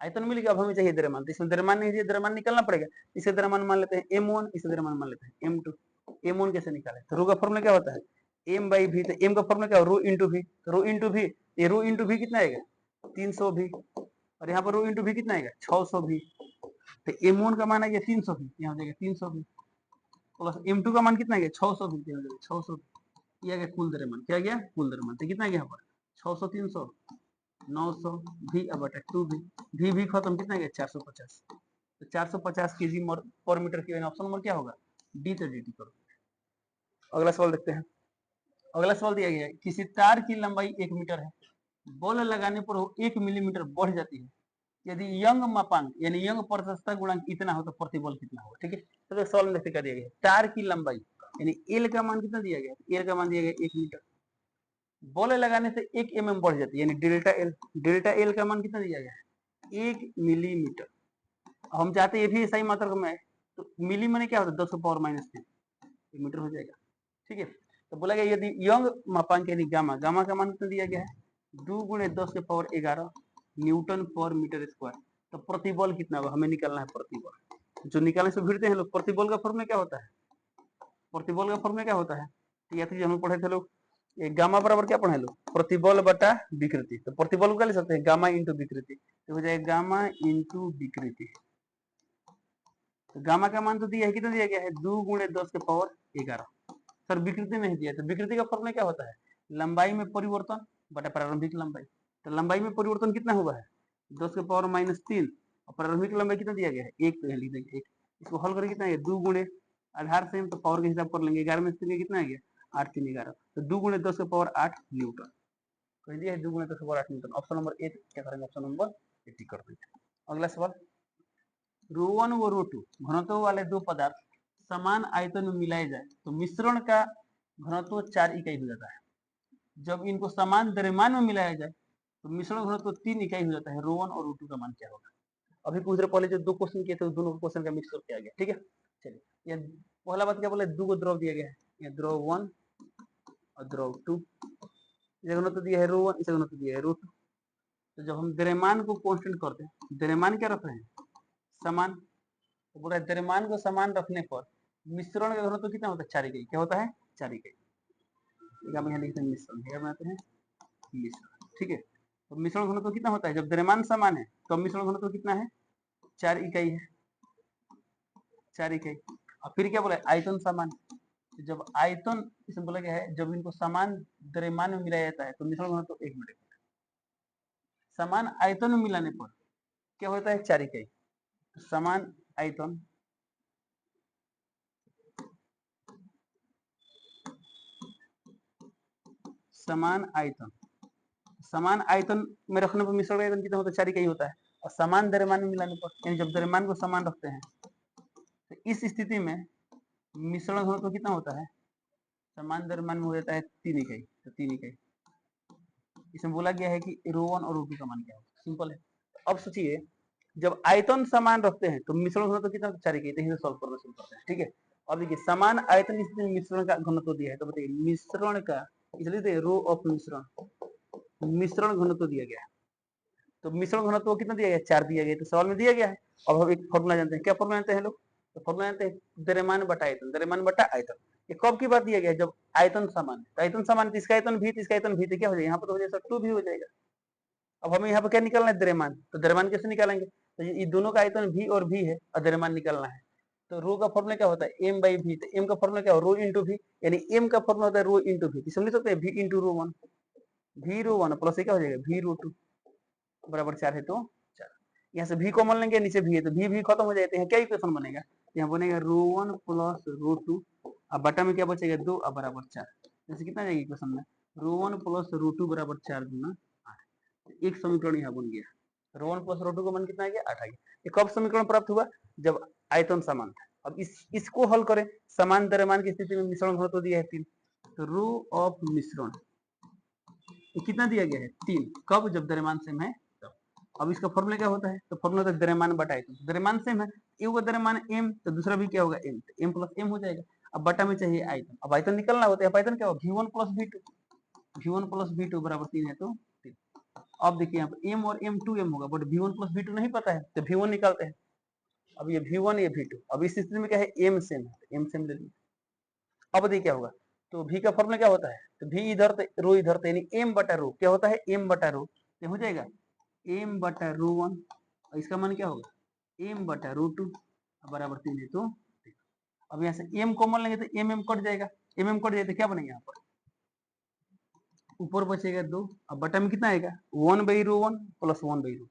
आयतन मिल गया। अब हमें चाहिए द्रव्यमान, तो इसमें द्रव्यमान नहीं दिया, द्रव्यमान निकालना पड़ेगा। इसे द्रव्यमान मान लेते हैं m1, इसे द्रव्यमान मान लेते हैं m2। m1 कैसे निकाले? तो रो का फॉर्मूला क्या होता है? m by v। तो m का फॉर्मूला क्या? Rho into v। तो रो इंटू v, ये रो इंटू v कितना आएगा? 300 v। और यहाँ पर रो इंटू v कितना आएगा? 600 v। तो m1 का मान आएगा 300 v, यहाँ हो जाएगा 300 v प्लस m2 का मान कितना आएगा? 600 v, यहाँ हो जाएगा 600। ये आ गया कुल द्रव्यमान। क्या गया? कुल द्रव्यमान। तो कितना गया यहाँ पर? 600 300 900 भी अब बटा 2 भी खत्म। कितना गया? 450। तो 450 केजी पर मीटर की। ऑप्शन नंबर क्या होगा? डी। तो डी करो। अगला सवाल देखते हैं। अगला सवाल दिया गया है, किसी तार की लंबाई 1 मीटर है, बॉल लगाने पर वो 1 मिलीमीटर बढ़ जाती है। यदि यंग मापांक यानी यंग प्रशस्तता गुणांक इतना हो तो प्रतिबल कितना होगा? ठीक है। तो सवाल में देखते क्या दिया गया? तार की लंबाई यानी एल का मान कितना दिया गया? एल का मान दिया गया 1 मीटर। बॉल लगाने से 1 mm बढ़ जाती है यानी डेल्टा एल। डेल्टा एल का मान कितना दिया गया है? 1 मिलीमीटर। हम चाहते हैं ये भी सही मात्रा में है, तो मिली माने क्या होता है? 10 पावर माइनस 10 मीटर हो जाएगा। ठीक है। तो बोला गया यदि यंग मापांक यानी गामा, गामा का मान कितना दिया गया है? 2 गुणे 10 के पावर 11 न्यूटन पर मीटर स्क्वायर। तो प्रतिबल कितना होगा? हमें निकालना है प्रतिबल। जो निकालने से भिड़ते हैं लोग, प्रतिबल का फॉर्मूला क्या होता है? प्रतिबल का फॉर्मूला क्या होता है? या तो हम पढ़े थे लोग, ये गामा बराबर क्या पढ़े लोग? प्रतिबल बटा विकृति। तो प्रतिबल को क्या ले सकते हैं? गामा इंटू विकृति। तो हो जाएगा गामा इंटू विकृति। तो गामा का मान तो दिया है, कितना दिया गया है? 2 गुणे 10 के पावर 11। सर विकृति नहीं दिया। तो विकृति का फॉर्मूला क्या होता है? लंबाई में परिवर्तन बटा प्रारंभिक लंबाई। तो लंबाई में परिवर्तन कितना हुआ है? 10 के पावर माइनस 3। और प्रारंभिक लंबाई कितना दिया गया है? 1। तो यहाँ लिख देंगे 1। इसको हल करके कितना है? 2 गुणे आधार से हम तो पावर के हिसाब कर लेंगे। 11 में से कितना आ गया? 8 3 11। तो 2 गुणे 10 के पावर 8 न्यूटन। कह दिया है 2 गुणे 10 के पावर 8 न्यूटन। ऑप्शन नंबर 8 क्या करेंगे? ऑप्शन नंबर 80 कर देंगे। अगला सवाल, रो1 व रो2 घनत्व वाले दो पदार्थ समान आयतन में मिलाए जाए तो मिश्रण का घनत्व 4 इकाई हो जाता है। जब इनको समान द्रव्यमान में मिलाया जाए तो मिश्रण घनत्व 3 इकाई हो जाता है। रो1 और रो2 का मान क्या होगा? अभी कुछ देर पहले जो 2 क्वेश्चन किए थे दोनों क्वेश्चन का मिक्स करके आ गया। ठीक है। चलिए, ये पहला बात क्या बोले? 2 द्रव दिया गया है, ये द्रव 1 और द्रव 2। इसका घनत्व दिया है रो1, इसका घनत्व दिया है रो2। तो जब हम द्रव्यमान को कांस्टेंट करते हैं, द्रव्यमान क्या रख रहे हैं? समान। तो पूरा द्रव्यमान को समान रखने पर मिश्रण का घनत्व कितना होता है? 4 इकाई। क्या होता है? 4 इकाई। हम यहाँ लिखते हैं मिश्रण, क्या बनाते हैं? मिश्रण। ठीक है। तो मिश्रण घनत्व कितना होता है? जब द्रव्यमान समान है तो मिश्रण घनत्व कितना है? 4 इकाई है। 4 इकाई। और फिर क्या बोला? आयतन समान। जब आयतन, इसमें बोला गया है जब इनको समान द्रव्यमान में मिलाया जाता है तो मिश्रण घनत्व तो 1 मिनट, समान आयतन में मिलाने पर क्या होता है 4 इकाई। समान आयतन समान आयतन में रखने पर मिश्रण आयतन कितना होता है 4 इकाई होता है। और समान द्रव्यमान में मिलाने पर, यानी जब द्रव्यमान को समान रखते हैं तो इस स्थिति में मिश्रण घनत्व कितना होता है, समान द्रव्यमान में हो जाता है 3 इकाई। तो 3 इकाई इसमें बोला गया है कि ρ1 और ρ2 का मान क्या होगा, सिंपल है। अब सोचिए जब आयतन समान रखते हैं तो मिश्रण घनत्व कितना 4 इकाई, तो इसे सॉल्व करना शुरू करते हैं। ठीक है, अब देखिए समान आयतन स्थिति में मिश्रण का घनत्व दिया है, तो बताइए मिश्रण का, इसलिए देखिए रो ऑफ मिश्रण घनत्व दिया गया है। तो मिश्रण घनत्व कितना दिया गया 4 दिया गया, तो सवाल में दिया गया है। अब हम एक फॉर्मूला जानते हैं, क्या फॉर्मूला जानते हैं लोग, तो फॉर्मूला जानते हैं द्रव्यमान बटा आयतन, द्रव्यमान बटा आयतन। ये कब की बात दिया गया है, जब आयतन समान है। तो आयतन समान, इसका आयतन भी, इसका आयतन भी, तो क्या हो जाएगा यहाँ पर, तो हो जाएगा 2 भी हो जाएगा। अब हमें यहाँ पर क्या निकालना है, द्रव्यमान। तो द्रव्यमान कैसे निकालेंगे, तो ये दोनों का आयतन भी और भी है और द्रव्यमान निकालना है। तो रो का फॉर्मूला क्या होता है m बाई वी, तो m का फॉर्मूला क्या हो रो इंटू वी, यानी m का फॉर्मूला होता है रो इंटू वी, समझ सकते हैं, v इंटू रो1, v रो1 प्लस क्या हो जाएगा v रो2 बराबर 4 है तो 4। यहाँ से v कॉमन लेंगे, नीचे v है तो v खत्म हो जाते हैं, क्या इक्वेशन बनेगा, यहाँ बनेगा रो1 प्लस रो2, अब बटा में क्या बचेगा 2 अब बराबर 4। जैसे कितना जाएगा इक्वेशन में, रो1 प्लस रो2 बराबर 4 गुना 8। एक समीकरण यहाँ बन गया, रो1 प्लस रो2 का मान कितना आ गया 8 आ गया। ये कब समीकरण प्राप्त हुआ, जब आयतन समान था। अब इसको हल करें, समान द्रव्यमान की स्थिति में मिश्रण घनत्व दिया है 3, तो रो ऑफ मिश्रण कितना दिया गया है 3, कब, जब द्रव्यमान सेम है तब। अब इसका फॉर्मूला क्या होता है, तो फॉर्मूला होता है द्रव्यमान बटा आयतन। द्रव्यमान सेम है, एक होगा द्रव्यमान m, तो दूसरा भी क्या होगा m, तो m प्लस m हो जाएगा। अब बटा में चाहिए आयतन, अब आयतन निकलना होता है, आयतन क्या होगा v1 plus v2, v1 plus v2 बराबर 3 है तो 3। अब देखिए यहाँ पर m और m 2m होगा, बट v1 प्लस v2 नहीं पता है तो v1 निकालते हैं। अब ये v1 ये v2, अब इस स्थिति में क्या है m सेम है, तो m सेम ले लीजिए। अब देखिए क्या होगा, तो v का फॉर्मूला क्या होता है, तो v इधर रो इधर, यानी m बटा रो क्या होता है m बटा रो, तो हो जाएगा m बटा रो1, और इसका मान क्या होगा m बटा रो2 बराबर 3 है तो। अब यहाँ से m कॉमन लेंगे तो m कट जाएगा, m कट जाए तो क्या बनेगा, यहाँ पर ऊपर बचेगा 2, अब बटा में कितना आएगा 1 बाई रो1 प्लस 1 बाई रो2,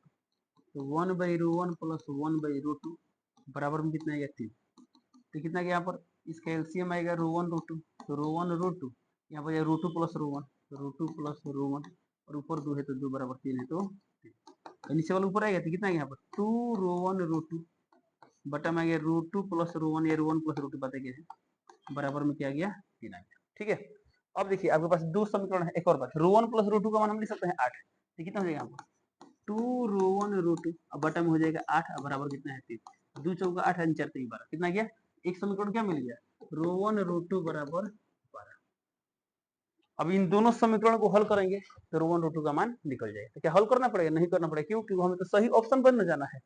तो 1 बाई रो1 प्लस 1 बाई रो2 बराबर में कितना आएगा 3। तो कितना गया यहाँ पर, इसका एलसीएम आएगा रो1 रो2, तो रो1 रो2, यहाँ पर रो2 प्लस रो1, तो रो2 प्लस रो1, और ऊपर 2 है तो 2 बराबर 3 है तो 3। नीचे वाला ऊपर आएगा तो कितना यहाँ पर 2 रो1 रो2 बटा में आ गया रो2 प्लस रो1 या रो1 प्लस रो2 बातें गया बराबर में क्या गया 3 आ गया। ठीक है, अब देखिए आपके पास दो समीकरण है, एक और बात, रो1 प्लस रो2 का मान हम लिख सकते हैं 8, तो कितना हो जाएगा यहाँ पर 2 रो1 रो2, अब बटा में हो जाएगा 8 बराबर कितना है 3, 2 चौका 8 है 4 3 12, कितना गया एक समीकरण क्या मिल गया रो1 रो2 बराबर 12। अब इन दोनों समीकरण को हल करेंगे तो रो1 रो2 का मान निकल जाएगा। तो क्या हल करना पड़ेगा, नहीं करना पड़ेगा, क्यों, क्योंकि हमें तो सही ऑप्शन पर न जाना है।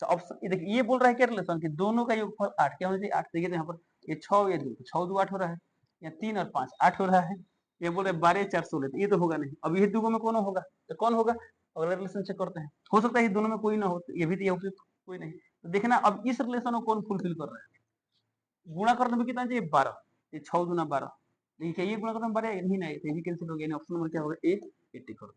तो ऑप्शन देखिए ये बोल रहा है क्या रिलेशन कि दोनों का योगफल 8, क्या होना चाहिए 8, देखिए यहाँ पर ये 6 ये 2, 6 2 8 हो रहा है, या 3 और 5 8 हो रहा है, ये बोल रहे 12 4 16, तो ये तो होगा नहीं। अब ये दोनों में कौन होगा, तो कौन होगा, अगला रिलेशन चेक करते हैं, हो सकता है ये दोनों में कोई ना हो, ये भी तो कोई नहीं। तो देखना अब इस रिलेशन को कौन फुलफिल कर रहा है। गुणा करने में कितना चाहिए 12, ये 6 गुना 12, लेकिन क्या ये गुणा करने में 12 नहीं ना, ये भी कैंसिल हो गया, ऑप्शन नंबर क्या होगा ए 80 कर दो।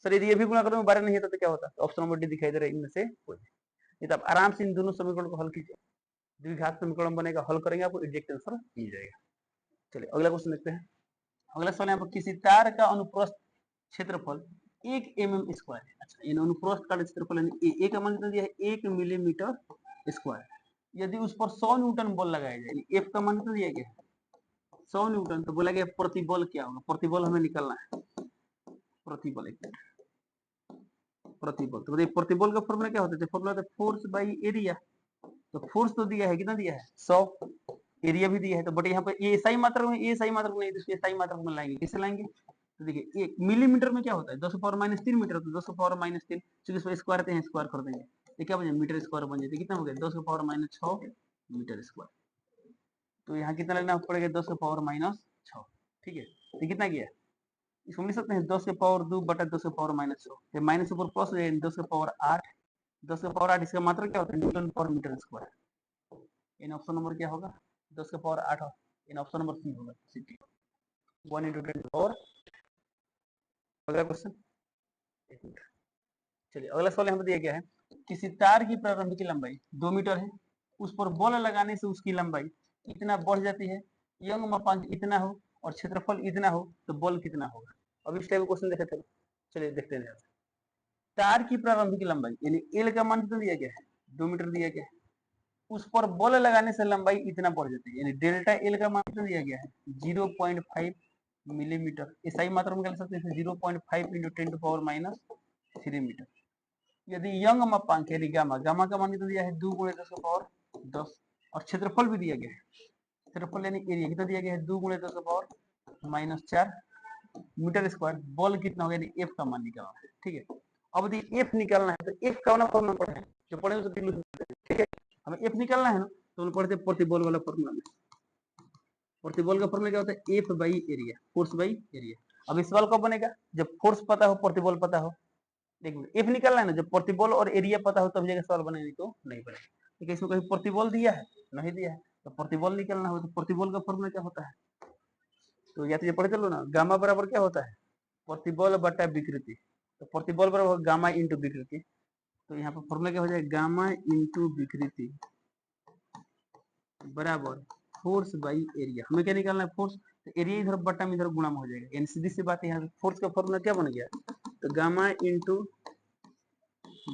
सर यदि ये भी गुणा करने में 12 नहीं है तो क्या होता, तो ऑप्शन नंबर डी दिखाई दे रहा है इनमें से कोई नहीं। तो आप आराम से इन दोनों समीकरण को हल कीजिए, द्विघात समीकरण बनेगा, हल करेंगे आपको एग्जैक्ट आंसर मिल जाएगा। चलिए अगला क्वेश्चन देखते हैं। अगला सवाल यहाँ पर किसी तार का अनुप्रस्थ क्षेत्रफल 1 mm स्क्वायर है। अच्छा, इन अनुप्रस्थ का क्षेत्रफल ए का मान कितना दिया है 1 मिलीमीटर स्क्वायर, यदि उस पर 100 न्यूटन बल लगाया जाए, एफ का मान कितना दिया गया 100 न्यूटन, तो बोला गया प्रतिबल क्या होगा, प्रतिबल हमें निकालना है, प्रतिबल एक मिनट, प्रतिबल तो प्रतिबल का फॉर्मूला क्या होता है, फॉर्मूला होता है फोर्स बाई एरिया। तो फोर्स तो दिया है, कितना दिया है 100, एरिया भी दिया है, तो बट यहाँ पर ये सही मात्रक में, ये सही मात्रक नहीं, तो सही मात्रक में लाएंगे, कैसे लाएंगे, तो देखिए 1 मिलीमीटर में क्या होता है 10 पावर माइनस 3 मीटर, तो 10 पावर माइनस 3, चूंकि इसमें स्क्वायर आते हैं स्क्वायर कर देंगे, तो क्या बन मीटर स्क्वायर बन जाते, कितना हो गया 10 पावर माइनस 6 मीटर स्क्वायर। तो यहाँ कितना लेना पड़ेगा 10 पावर माइनस 6, ठीक है, तो कितना गया, इसको लिख सकते हैं 10 के पावर 2 बटा 10 के पावर माइनस 6, माइनस ऊपर प्लस हो जाएगा 10 के पावर 8, 10 के पावर 8 इसका मात्रा क्या होता है न्यूटन पर मीटर स्क्वायर, इन ऑप्शन नंबर क्या होगा 10 के पावर 8 इन ऑप्शन नंबर सी होगा सिटी 1 × 10 और अगला क्वेश्चन चलिए अगला सवाल यहाँ पर दिया गया है किसी तार की प्रारंभिक लंबाई 2 मीटर है उस पर बॉल लगाने से उसकी लंबाई इतना बढ़ जाती है यंग मापांक इतना हो और क्षेत्रफल इतना हो तो बॉल कितना होगा। अब इस टाइप क्वेश्चन देखे थे चलिए देखते हैं तार की प्रारंभिक लंबाई यानी एल का मान कितना दिया गया है 2 मीटर दिया गया है उस पर बॉल लगाने से लंबाई इतना बढ़ जाती है यानी डेल्टा एल का मान कितना दिया गया है 0.5 मिलीमीटर ऐसा ही मात्रा में निकाल सकते हैं 0.5 × 10⁻³ मीटर। यदि यंग मापांक यानी गामा गामा का मान कितना दिया है 2 × 10⁻10 और क्षेत्रफल भी दिया गया है क्षेत्रफल यानी एरिया कितना दिया गया है 2 × 10⁻⁴ मीटर स्क्वायर बॉल कितना होगा यानी एफ का मान निकालना है। ठीक है अब यदि एफ निकालना है तो एफ का फॉर्मूला पढ़े जो पढ़े उसे ठीक है हमें एफ निकालना है ना तो हम पढ़ते प्रतिबल वाला फॉर्मूला में प्रतिबल का फॉर्मूला क्या होता है F by area force by area. अब इस सवाल कब बनेगा जब फोर्स पता हो प्रतिबल पता हो देखो एफ निकालना है ना जब प्रतिबल और एरिया पता हो तब जगह सवाल बने नहीं तो नहीं बनेगा। ठीक है इसमें कहीं प्रतिबल दिया है नहीं दिया है तो प्रतिबल निकालना हो तो प्रतिबल का फॉर्मूला क्या होता है तो या तो ये पढ़े चलो ना गामा बराबर क्या होता है प्रतिबल बटा विकृति तो प्रतिबल बराबर गामा इंटू विकृति तो यहाँ पर फॉर्मूला क्या हो जाएगा गामा इंटू विकृति बराबर फोर्स बाई एरिया। हमें क्या निकालना है फोर्स तो एरिया इधर बटा में इधर गुणा में हो जाएगा यानी सीधी सी बात है यहाँ फोर्स का फॉर्मूला क्या बन गया तो गामा इंटू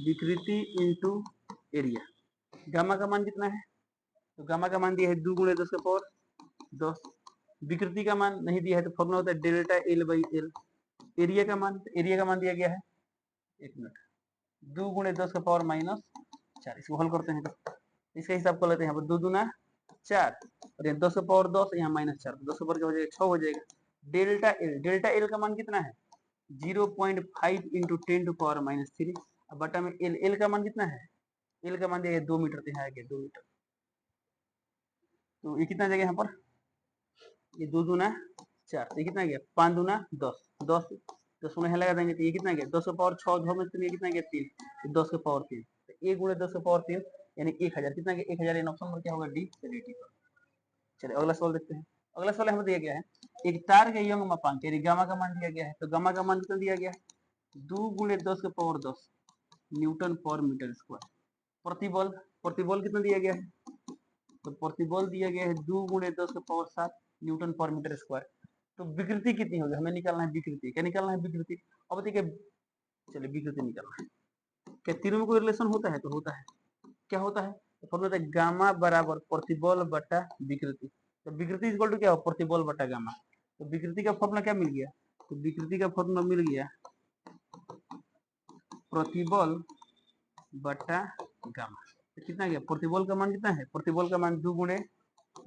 विकृति इंटू एरिया। गामा का मान कितना है तो गामा का मान दिया है 2 × 10⁻10 विकृति का मान नहीं दिया है तो फॉर्मूला होता है delta L by L. Area का मान दिया गया है 1 मिनट 2 × 10⁻⁴ इसको हल करते हैं तो इसका हिसाब कर लेते हैं यहाँ पर 2 दूना 4 और 10⁻10 यहाँ -4 10 ऊपर क्या हो जाएगा 6 हो जाएगा। डेल्टा एल का मान कितना है 0.5 × 10⁻³ अब बटा में एल का मान कितना है एल का मान दिया 2 मीटर तो यहाँ आ गया 2 मीटर तो ये कितना जाएगा यहाँ पर ये 2 दूना 4 तो ये कितना गया 5 दूना 10 10 यहाँ लगा देंगे तो ये कितना गया 10⁻6 धो में ये कितना गया 3 10⁻3 तो 1 × 10⁻3 यानी 1000 कितना गया 1000 इन ऑप्शन में क्या होगा डी से डी पर। चलिए अगला सवाल देखते हैं अगला सवाल हमें दिया गया है एक तार के यंग मापांक यानी गामा का मान दिया गया है तो गामा का मान कितना दिया गया है 2 × 10⁻10 न्यूटन पर मीटर स्क्वायर। प्रतिबल कितना दिया गया है तो प्रतिबल दिया गया है 2 × 10⁻7 न्यूटन पर मीटर स्क्वायर। तो विकृति कितनी होगी हमें निकालना है विकृति क्या निकालना है विकृति। अब देखिए चलिए विकृति निकालना है क्या तीनों में कोई रिलेशन होता है तो होता है क्या होता है तो फॉर्मूला है गामा बराबर प्रतिबल बटा विकृति तो विकृति इक्वल टू क्या हो प्रतिबल बटा गामा तो विकृति का फॉर्मूला क्या मिल गया तो विकृति का फॉर्मूला मिल गया प्रतिबल बटा गामा तो कितना गया प्रतिबल का मान कितना है प्रतिबल का मान 2 ×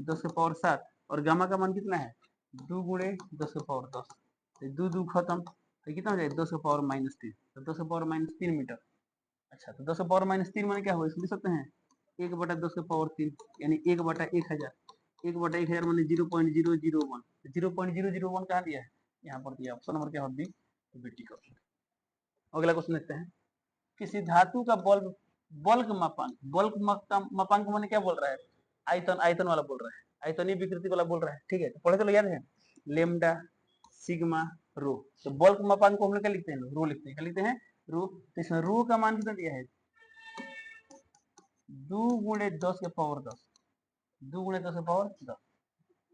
10⁻7 और गामा का मान कितना है 2 × 10⁻10 तो 2 खत्म तो कितना हो जाए 10⁻−3 तो 10⁻−3 मीटर। अच्छा तो 10⁻−3 माने क्या होगा इसको लिख सकते हैं 1/10⁻3 यानी 1/1000 1/1000 माने 0.001 0.001 कहाँ दिया है यहाँ पर दिया ऑप्शन नंबर क्या होगा बी का। अगला क्वेश्चन देखते हैं किसी धातु का बल्क मापांक माने क्या बोल रहा है आयतन वाला बोल रहा है आयतनीय विकृति वाला बोल रहा है। ठीक है तो पढ़े चलो याद है लेमडा सिग्मा रो तो बल्क मापांक को हम लोग क्या लिखते हैं रो लिखते हैं क्या लिखते हैं रो तो इसमें रो का मान कितना दिया है 2 × 10⁻10 2 × 10⁻10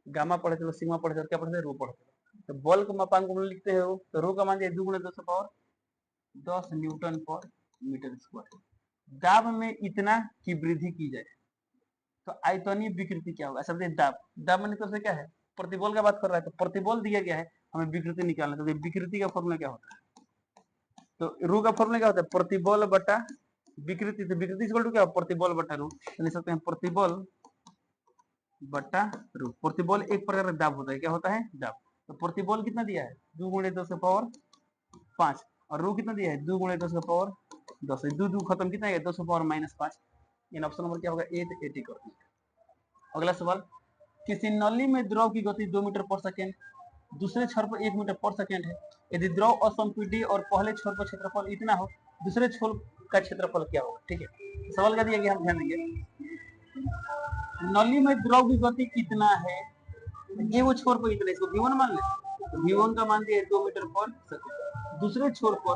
गामा पढ़े चलो सिग्मा पढ़े चलो क्या पढ़े रो पढ़े चलो तो बल्क मापांक को लिखते हैं तो रो का मान दिया 2 × 10⁻10 न्यूटन पर मीटर स्क्वायर। दाब में इतना की वृद्धि की जाए तो आयतनीय विकृति क्या होगा सब दाब में तो से क्या है प्रतिबल का बात कर रहा है तो प्रतिबल दिया गया है हमें विकृति निकालना तो विकृति का फॉर्मूला क्या होता है तो रू का फॉर्मूला क्या होता है प्रतिबल बटा विकृति तो विकृति इक्वल टू क्या प्रतिबल बटा रू तो लिख सकते हैं प्रतिबल बटा रू। प्रतिबल एक प्रकार का दाब होता है क्या होता है दाब तो प्रतिबल कितना दिया है 2 × 10⁻5 और रू कितना दिया है 2 × 10⁻10 2 खत्म कितना है 10⁻−5 इन ऑप्शन नंबर क्या होगा ए तो 80 कर दीजिए। अगला सवाल किसी नली में द्रव की गति 2 मीटर पर सेकेंड दूसरे छोर पर 1 मीटर पर सेकेंड है यदि द्रव असंपीड्य और पहले छोर पर क्षेत्रफल इतना हो दूसरे छोर का क्षेत्रफल क्या होगा। ठीक है सवाल क्या दिया गया हम ध्यान देंगे नली में द्रव की गति कितना है ये वो छोर पर इतना, इसको V1 मान ले, तो V1 का मान दिया है 2 मीटर पर सेकंड। दूसरे छोर पर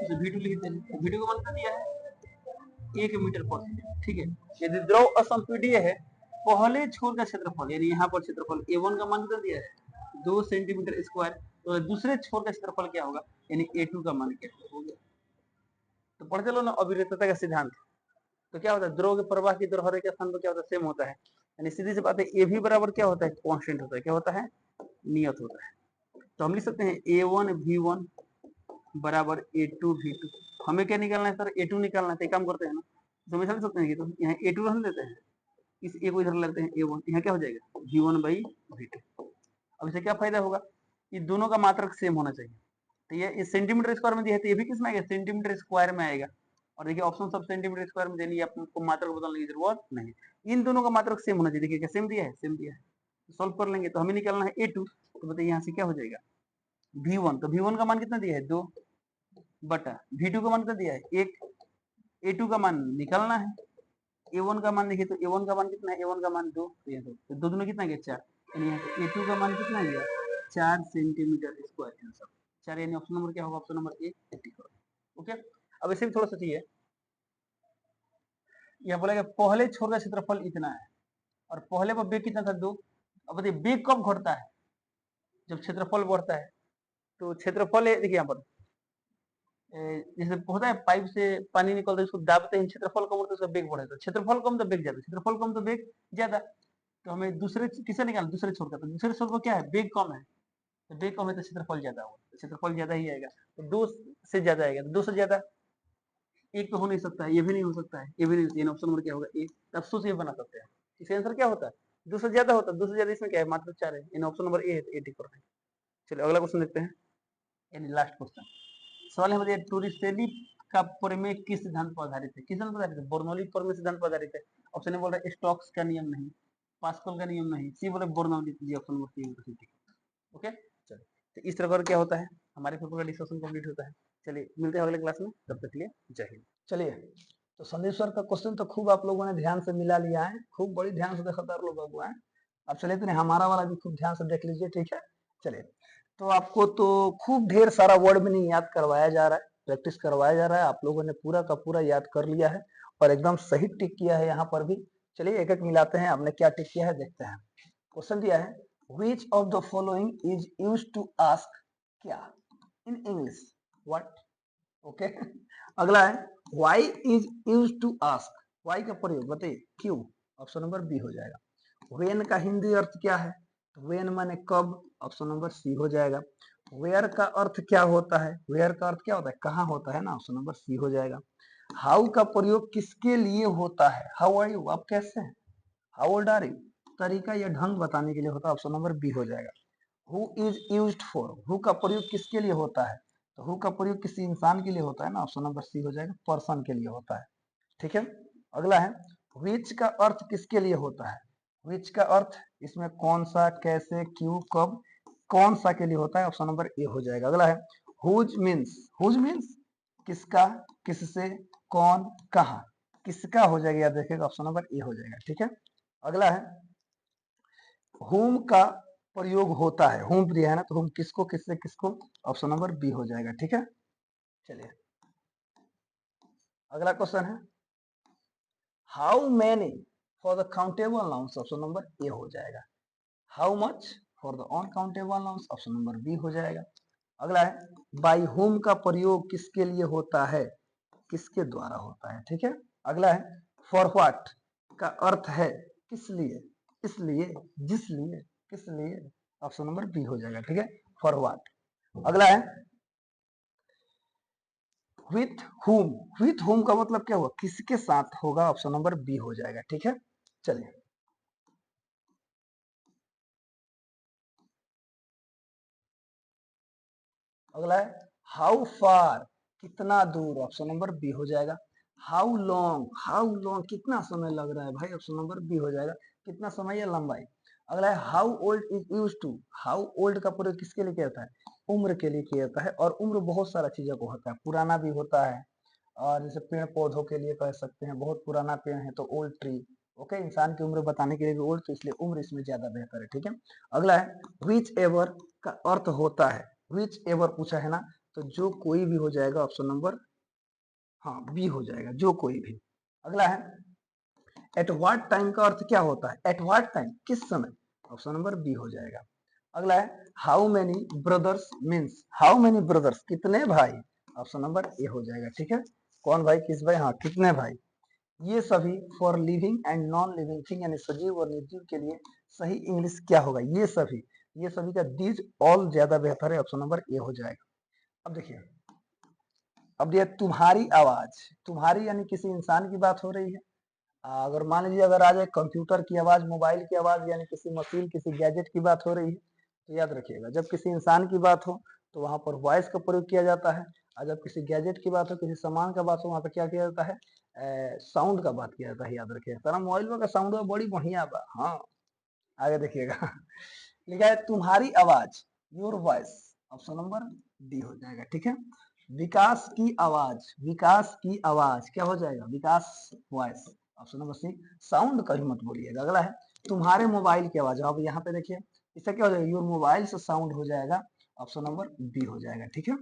इसे V2 लिख देंगे, V2 का मान क्या दिया है 1 मीटर पर सेकंड। ठीक है, यदि द्रव असंपीड्य है, पहले छोर का क्षेत्रफल यानी यहाँ पर क्षेत्रफल A1 का मान कितना दिया है 2 सेंटीमीटर स्क्वायर, तो दूसरे छोर का क्षेत्रफल क्या होगा यानी A2 का मान क्या होगा। तो पढ़ चलो ना अविरतता का सिद्धांत। तो क्या होता है द्रव के प्रवाह की दर हर एक स्थान पर क्या होता है सेम होता है, यानी सीधी सी बात है ए भी बराबर क्या होता है कांस्टेंट होता है, क्या होता है नियत होता है। तो हम लिख सकते हैं A1 V1 बराबर A2 V2। हमें क्या निकालना है सर A2 निकालना है, तो काम करते हैं ना, तो समझ सकते हैं कि तो यहाँ A2 रख लेते हैं, इस A को इधर लेते हैं A1, यहाँ क्या हो जाएगा V1 बाई V2। अब इससे क्या फायदा होगा कि दोनों का मात्रक सेम होना चाहिए। तो ये सेंटीमीटर स्क्वायर में दिया है तो ये भी किस में आएगा सेंटीमीटर स्क्वायर में आएगा। और देखिए ऑप्शन सब सेंटीमीटर स्क्वायर में देनी है, आपको मात्रक बदलने की जरूरत नहीं। इन दोनों का मात्रक सेम होना चाहिए। देखिए क्या सेम दिया है, सेम दिया है। सॉल्व कर लेंगे तो हमें निकालना है A2, तो बताइए यहाँ से क्या हो जाएगा V1, तो V1 का मान कितना दिया है 2 बटा V2 का मान कितना दिया है 1, A2 का मान निकालना है, A1 का मान देखिए तो A1 का मान कितना है, A1 का मान 2, तो दो में कितना गया 4, यानी यहाँ पे A2 का मान कितना गया 4 सेंटीमीटर स्क्वायर आंसर 4, यानी ऑप्शन नंबर क्या होगा ऑप्शन नंबर ए 84। ओके, अब इसे भी थोड़ा सा चाहिए, यह बोलेगा पहले छोर का क्षेत्रफल इतना है और पहले पर बेग कितना था 2। अब बताइए बेग कब घटता है जब क्षेत्रफल बढ़ता है। तो क्षेत्रफल है देखिए यहाँ पर जैसे होता है पाइप से पानी निकलता है उसको दाबते हैं, क्षेत्रफल कम होता है उसका बेग बढ़ेगा, क्षेत्रफल कम तो बेग ज्यादा, क्षेत्रफल कम तो बेग ज्यादा। तो हमें दूसरे किसे निकालना दूसरे छोर का, तो दूसरे छोर को क्या है बेग कम है, तो बेग कम है तो क्षेत्रफल ज्यादा होगा, तो क्षेत्रफल ज्यादा ही आएगा, तो 2 से ज्यादा आएगा, तो 2 से ज्यादा एक तो हो नहीं सकता है, ये भी नहीं हो सकता है, ये भी नहीं, ये ऑप्शन नंबर क्या होगा ए। तब सोच ये बना सकते हैं इसका आंसर क्या होता है 2 से ज्यादा होता है, 2 से ज्यादा इसमें क्या है मात्र 4 है, इन ऑप्शन नंबर ए है 84 है। चलिए अगला क्वेश्चन देखते हैं, यानी लास्ट क्वेश्चन। सवाल है बताइए टोरिसेली का प्रमेय किस सिद्धांत पर आधारित है, किस सिद्धांत पर आधारित है बर्नौली प्रमेय सिद्धांत पर आधारित है। ऑप्शन ए बोल रहा है स्टोक्स का नियम नहीं, पास्कल का नियम नहीं, सी बोले बर्नौली, जी ऑप्शन नंबर सी। ओके चलिए, तो इस तरह क्या होता है हमारे पेपर का डिस्कशन कंप्लीट होता है। चलिए मिलते हैं अगले क्लास में, तब तक के लिए जय हिंद। चलिए तो संदीप सर का क्वेश्चन तो खूब आप लोगों ने ध्यान से मिला लिया है, खूब बड़ी ध्यान से देखा लोग बाबू है। अब चलिए तो हमारा वाला भी खूब ध्यान से देख लीजिए, ठीक है। चलिए तो आपको तो खूब ढेर सारा वर्ड मीनिंग याद करवाया जा रहा है, प्रैक्टिस करवाया जा रहा है, आप लोगों ने पूरा का पूरा याद कर लिया है और एकदम सही टिक किया है यहाँ पर भी। चलिए एक एक मिलाते हैं आपने क्या टिक किया है देखते हैं। क्वेश्चन दिया है which of the following is used to ask क्या in English what, ओके। अगला है why is used to ask, why का प्रयोग बताइए क्यों, ऑप्शन नंबर बी हो जाएगा। when का हिंदी अर्थ क्या है, when माने कब, ऑप्शन नंबर सी हो जाएगा। where का अर्थ क्या होता है, where का अर्थ क्या होता है कहाँ होता है ना, ऑप्शन नंबर सी हो जाएगा। how का प्रयोग किसके लिए होता है, how are you आप कैसे हैं, how old are you तरीका या ढंग बताने के लिए होता है, ऑप्शन नंबर बी हो जाएगा। Who is used for, who का प्रयोग किसके लिए होता है, तो हु का प्रयोग किसी इंसान के लिए होता है ना, ऑप्शन नंबर सी हो जाएगा, पर्सन के लिए होता है, ठीक है। अगला है विच का अर्थ किसके लिए होता है, विच का अर्थ इसमें कौन सा कैसे क्यों कब कौन सा के लिए होता है, ऑप्शन नंबर ए हो जाएगा। अगला है हुज मीन्स किसका किससे कौन कहा, किसका हो जाएगा याद रखिएगा, ऑप्शन नंबर ए हो जाएगा, ठीक है। अगला है होम का प्रयोग होता है, होम दिया है ना तो होम किसको किससे किसको, ऑप्शन नंबर बी हो जाएगा, ठीक है। चलिए अगला क्वेश्चन है how many for the countable nouns, option number A हो जाएगा। How much for the uncountable nouns, option number B हो जाएगा। अगला है बाई होम का प्रयोग किसके लिए होता है, किसके द्वारा होता है, ठीक है। अगला है फॉर व्हाट का अर्थ है किस लिए, इसलिए जिस लिए किस लिए, ऑप्शन नंबर बी हो जाएगा, ठीक है फॉर व्हाट। अगला है विथ होम का मतलब क्या हुआ किसके साथ होगा, ऑप्शन नंबर बी हो जाएगा, ठीक है। चलिए अगला है हाउ फार कितना दूर, ऑप्शन नंबर बी हो जाएगा। हाउ लॉन्ग कितना समय लग रहा है भाई, ऑप्शन नंबर बी हो जाएगा, कितना समय या लंबाई। अगला है how old is use to, how old का प्रयोग किसके लिए किया जाता है, उम्र के लिए किया जाता है, और उम्र बहुत सारा चीजों को होता है, पुराना भी होता है, और जैसे पेड़ पौधों के लिए कह सकते हैं, बहुत पुराना पेड़ है तो ओल्ड ट्री, ओके, इंसान की उम्र बताने के लिए भी ओल्ड, तो इसलिए उम्र इसमें ज्यादा बेहतर है। ठीक है, अगला है विच एवर का अर्थ होता है, विच एवर पूछा है ना, तो जो कोई भी हो जाएगा, ऑप्शन नंबर हाँ बी हो जाएगा, जो कोई भी। अगला है एट व्हाट टाइम का अर्थ क्या होता है, एट व्हाट टाइम, किस समय, ऑप्शन नंबर बी हो जाएगा। अगला है how many brothers means, how many brothers, कितने भाई, ऑप्शन नंबर ए हो जाएगा। ठीक है, कौन भाई, किस भाई, हाँ कितने भाई। ये सभी for living and non living thing, यानी सजीव और निर्जीव के लिए सही इंग्लिश क्या होगा, ये सभी का दीज ऑल ज्यादा बेहतर है, ऑप्शन नंबर ए हो जाएगा। अब देखिए, अब ये तुम्हारी आवाज, तुम्हारी यानी किसी इंसान की बात हो रही है। अगर मान लीजिए अगर आ जाए कंप्यूटर की आवाज, मोबाइल की आवाज, यानी किसी मशीन, किसी गैजेट की बात हो रही है, तो याद रखिएगा जब किसी इंसान की बात हो तो वहां पर वॉइस का प्रयोग किया जाता है, और जब किसी गैजेट की बात हो, किसी सामान का बात हो, वहां पर क्या किया जाता है, साउंड का बात किया जाता है, याद रखिएगा। सारा मोबाइल में का साउंड बड़ी बढ़िया बा, हाँ आगे देखिएगा। लिखा है तुम्हारी आवाज, your voice, option number D हो जाएगा। ठीक है, विकास की आवाज, विकास की आवाज क्या हो जाएगा, Vikas voice, option number C. Sound कभी मत बोलिएगा। अगला है तुम्हारे मोबाइल की आवाज, अब यहाँ पे देखिए इससे क्या हो जाएगा, योर मोबाइल से साउंड हो जाएगा, ऑप्शन नंबर बी हो जाएगा। ठीक है,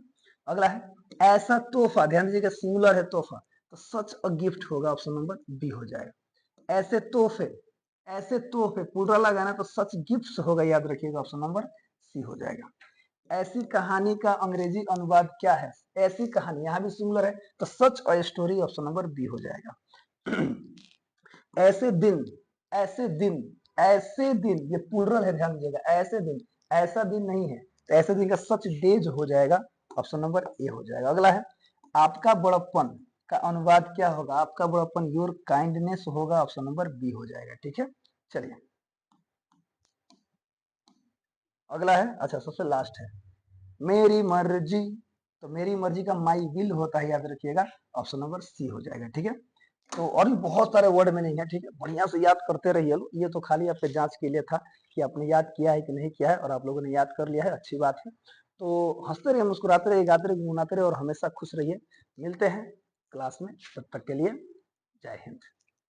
अगला है ऐसा तोहफा, ध्यान दीजिएगा सिंगुलर है तोहफा, तो सच अ गिफ्ट होगा, ऑप्शन नंबर बी हो जाएगा। ऐसे तोहफे, ऐसे तोहफे पूरा लगाना तो सच गिफ्ट्स होगा, याद रखिएगा, ऑप्शन नंबर सी हो जाएगा। ऐसी कहानी का अंग्रेजी अनुवाद क्या है, ऐसी कहानी, यहाँ भी सिंगुलर है तो such a story, option number B हो जाएगा। ऐसे दिन, ऐसे दिन, ऐसे दिन, ये प्लूरल है, ध्यान दीजिएगा, ऐसे दिन, ऐसा दिन नहीं है, तो ऐसे दिन का सच डेज हो जाएगा, ऑप्शन नंबर ए हो जाएगा। अगला है आपका बड़प्पन का अनुवाद क्या होगा, आपका बड़प्पन योर काइंडनेस होगा, ऑप्शन नंबर बी हो जाएगा। ठीक है, चलिए अगला है, अच्छा सबसे लास्ट है मेरी मर्जी, तो मेरी मर्जी का माई विल होता है, याद रखिएगा, ऑप्शन नंबर सी हो जाएगा। ठीक है, तो और भी बहुत सारे वर्ड में नहीं है। ठीक है, बढ़िया से याद करते रहिए लो, ये तो खाली आपके जांच के लिए था कि आपने याद किया है कि नहीं किया है, और आप लोगों ने याद कर लिया है, अच्छी बात है। तो हंसते रहिए, मुस्कुराते रहिए, गाते रहिए, गुनगुनाते रहिए, और हमेशा खुश रहिए। मिलते हैं क्लास में, तब तक के लिए जय हिंद।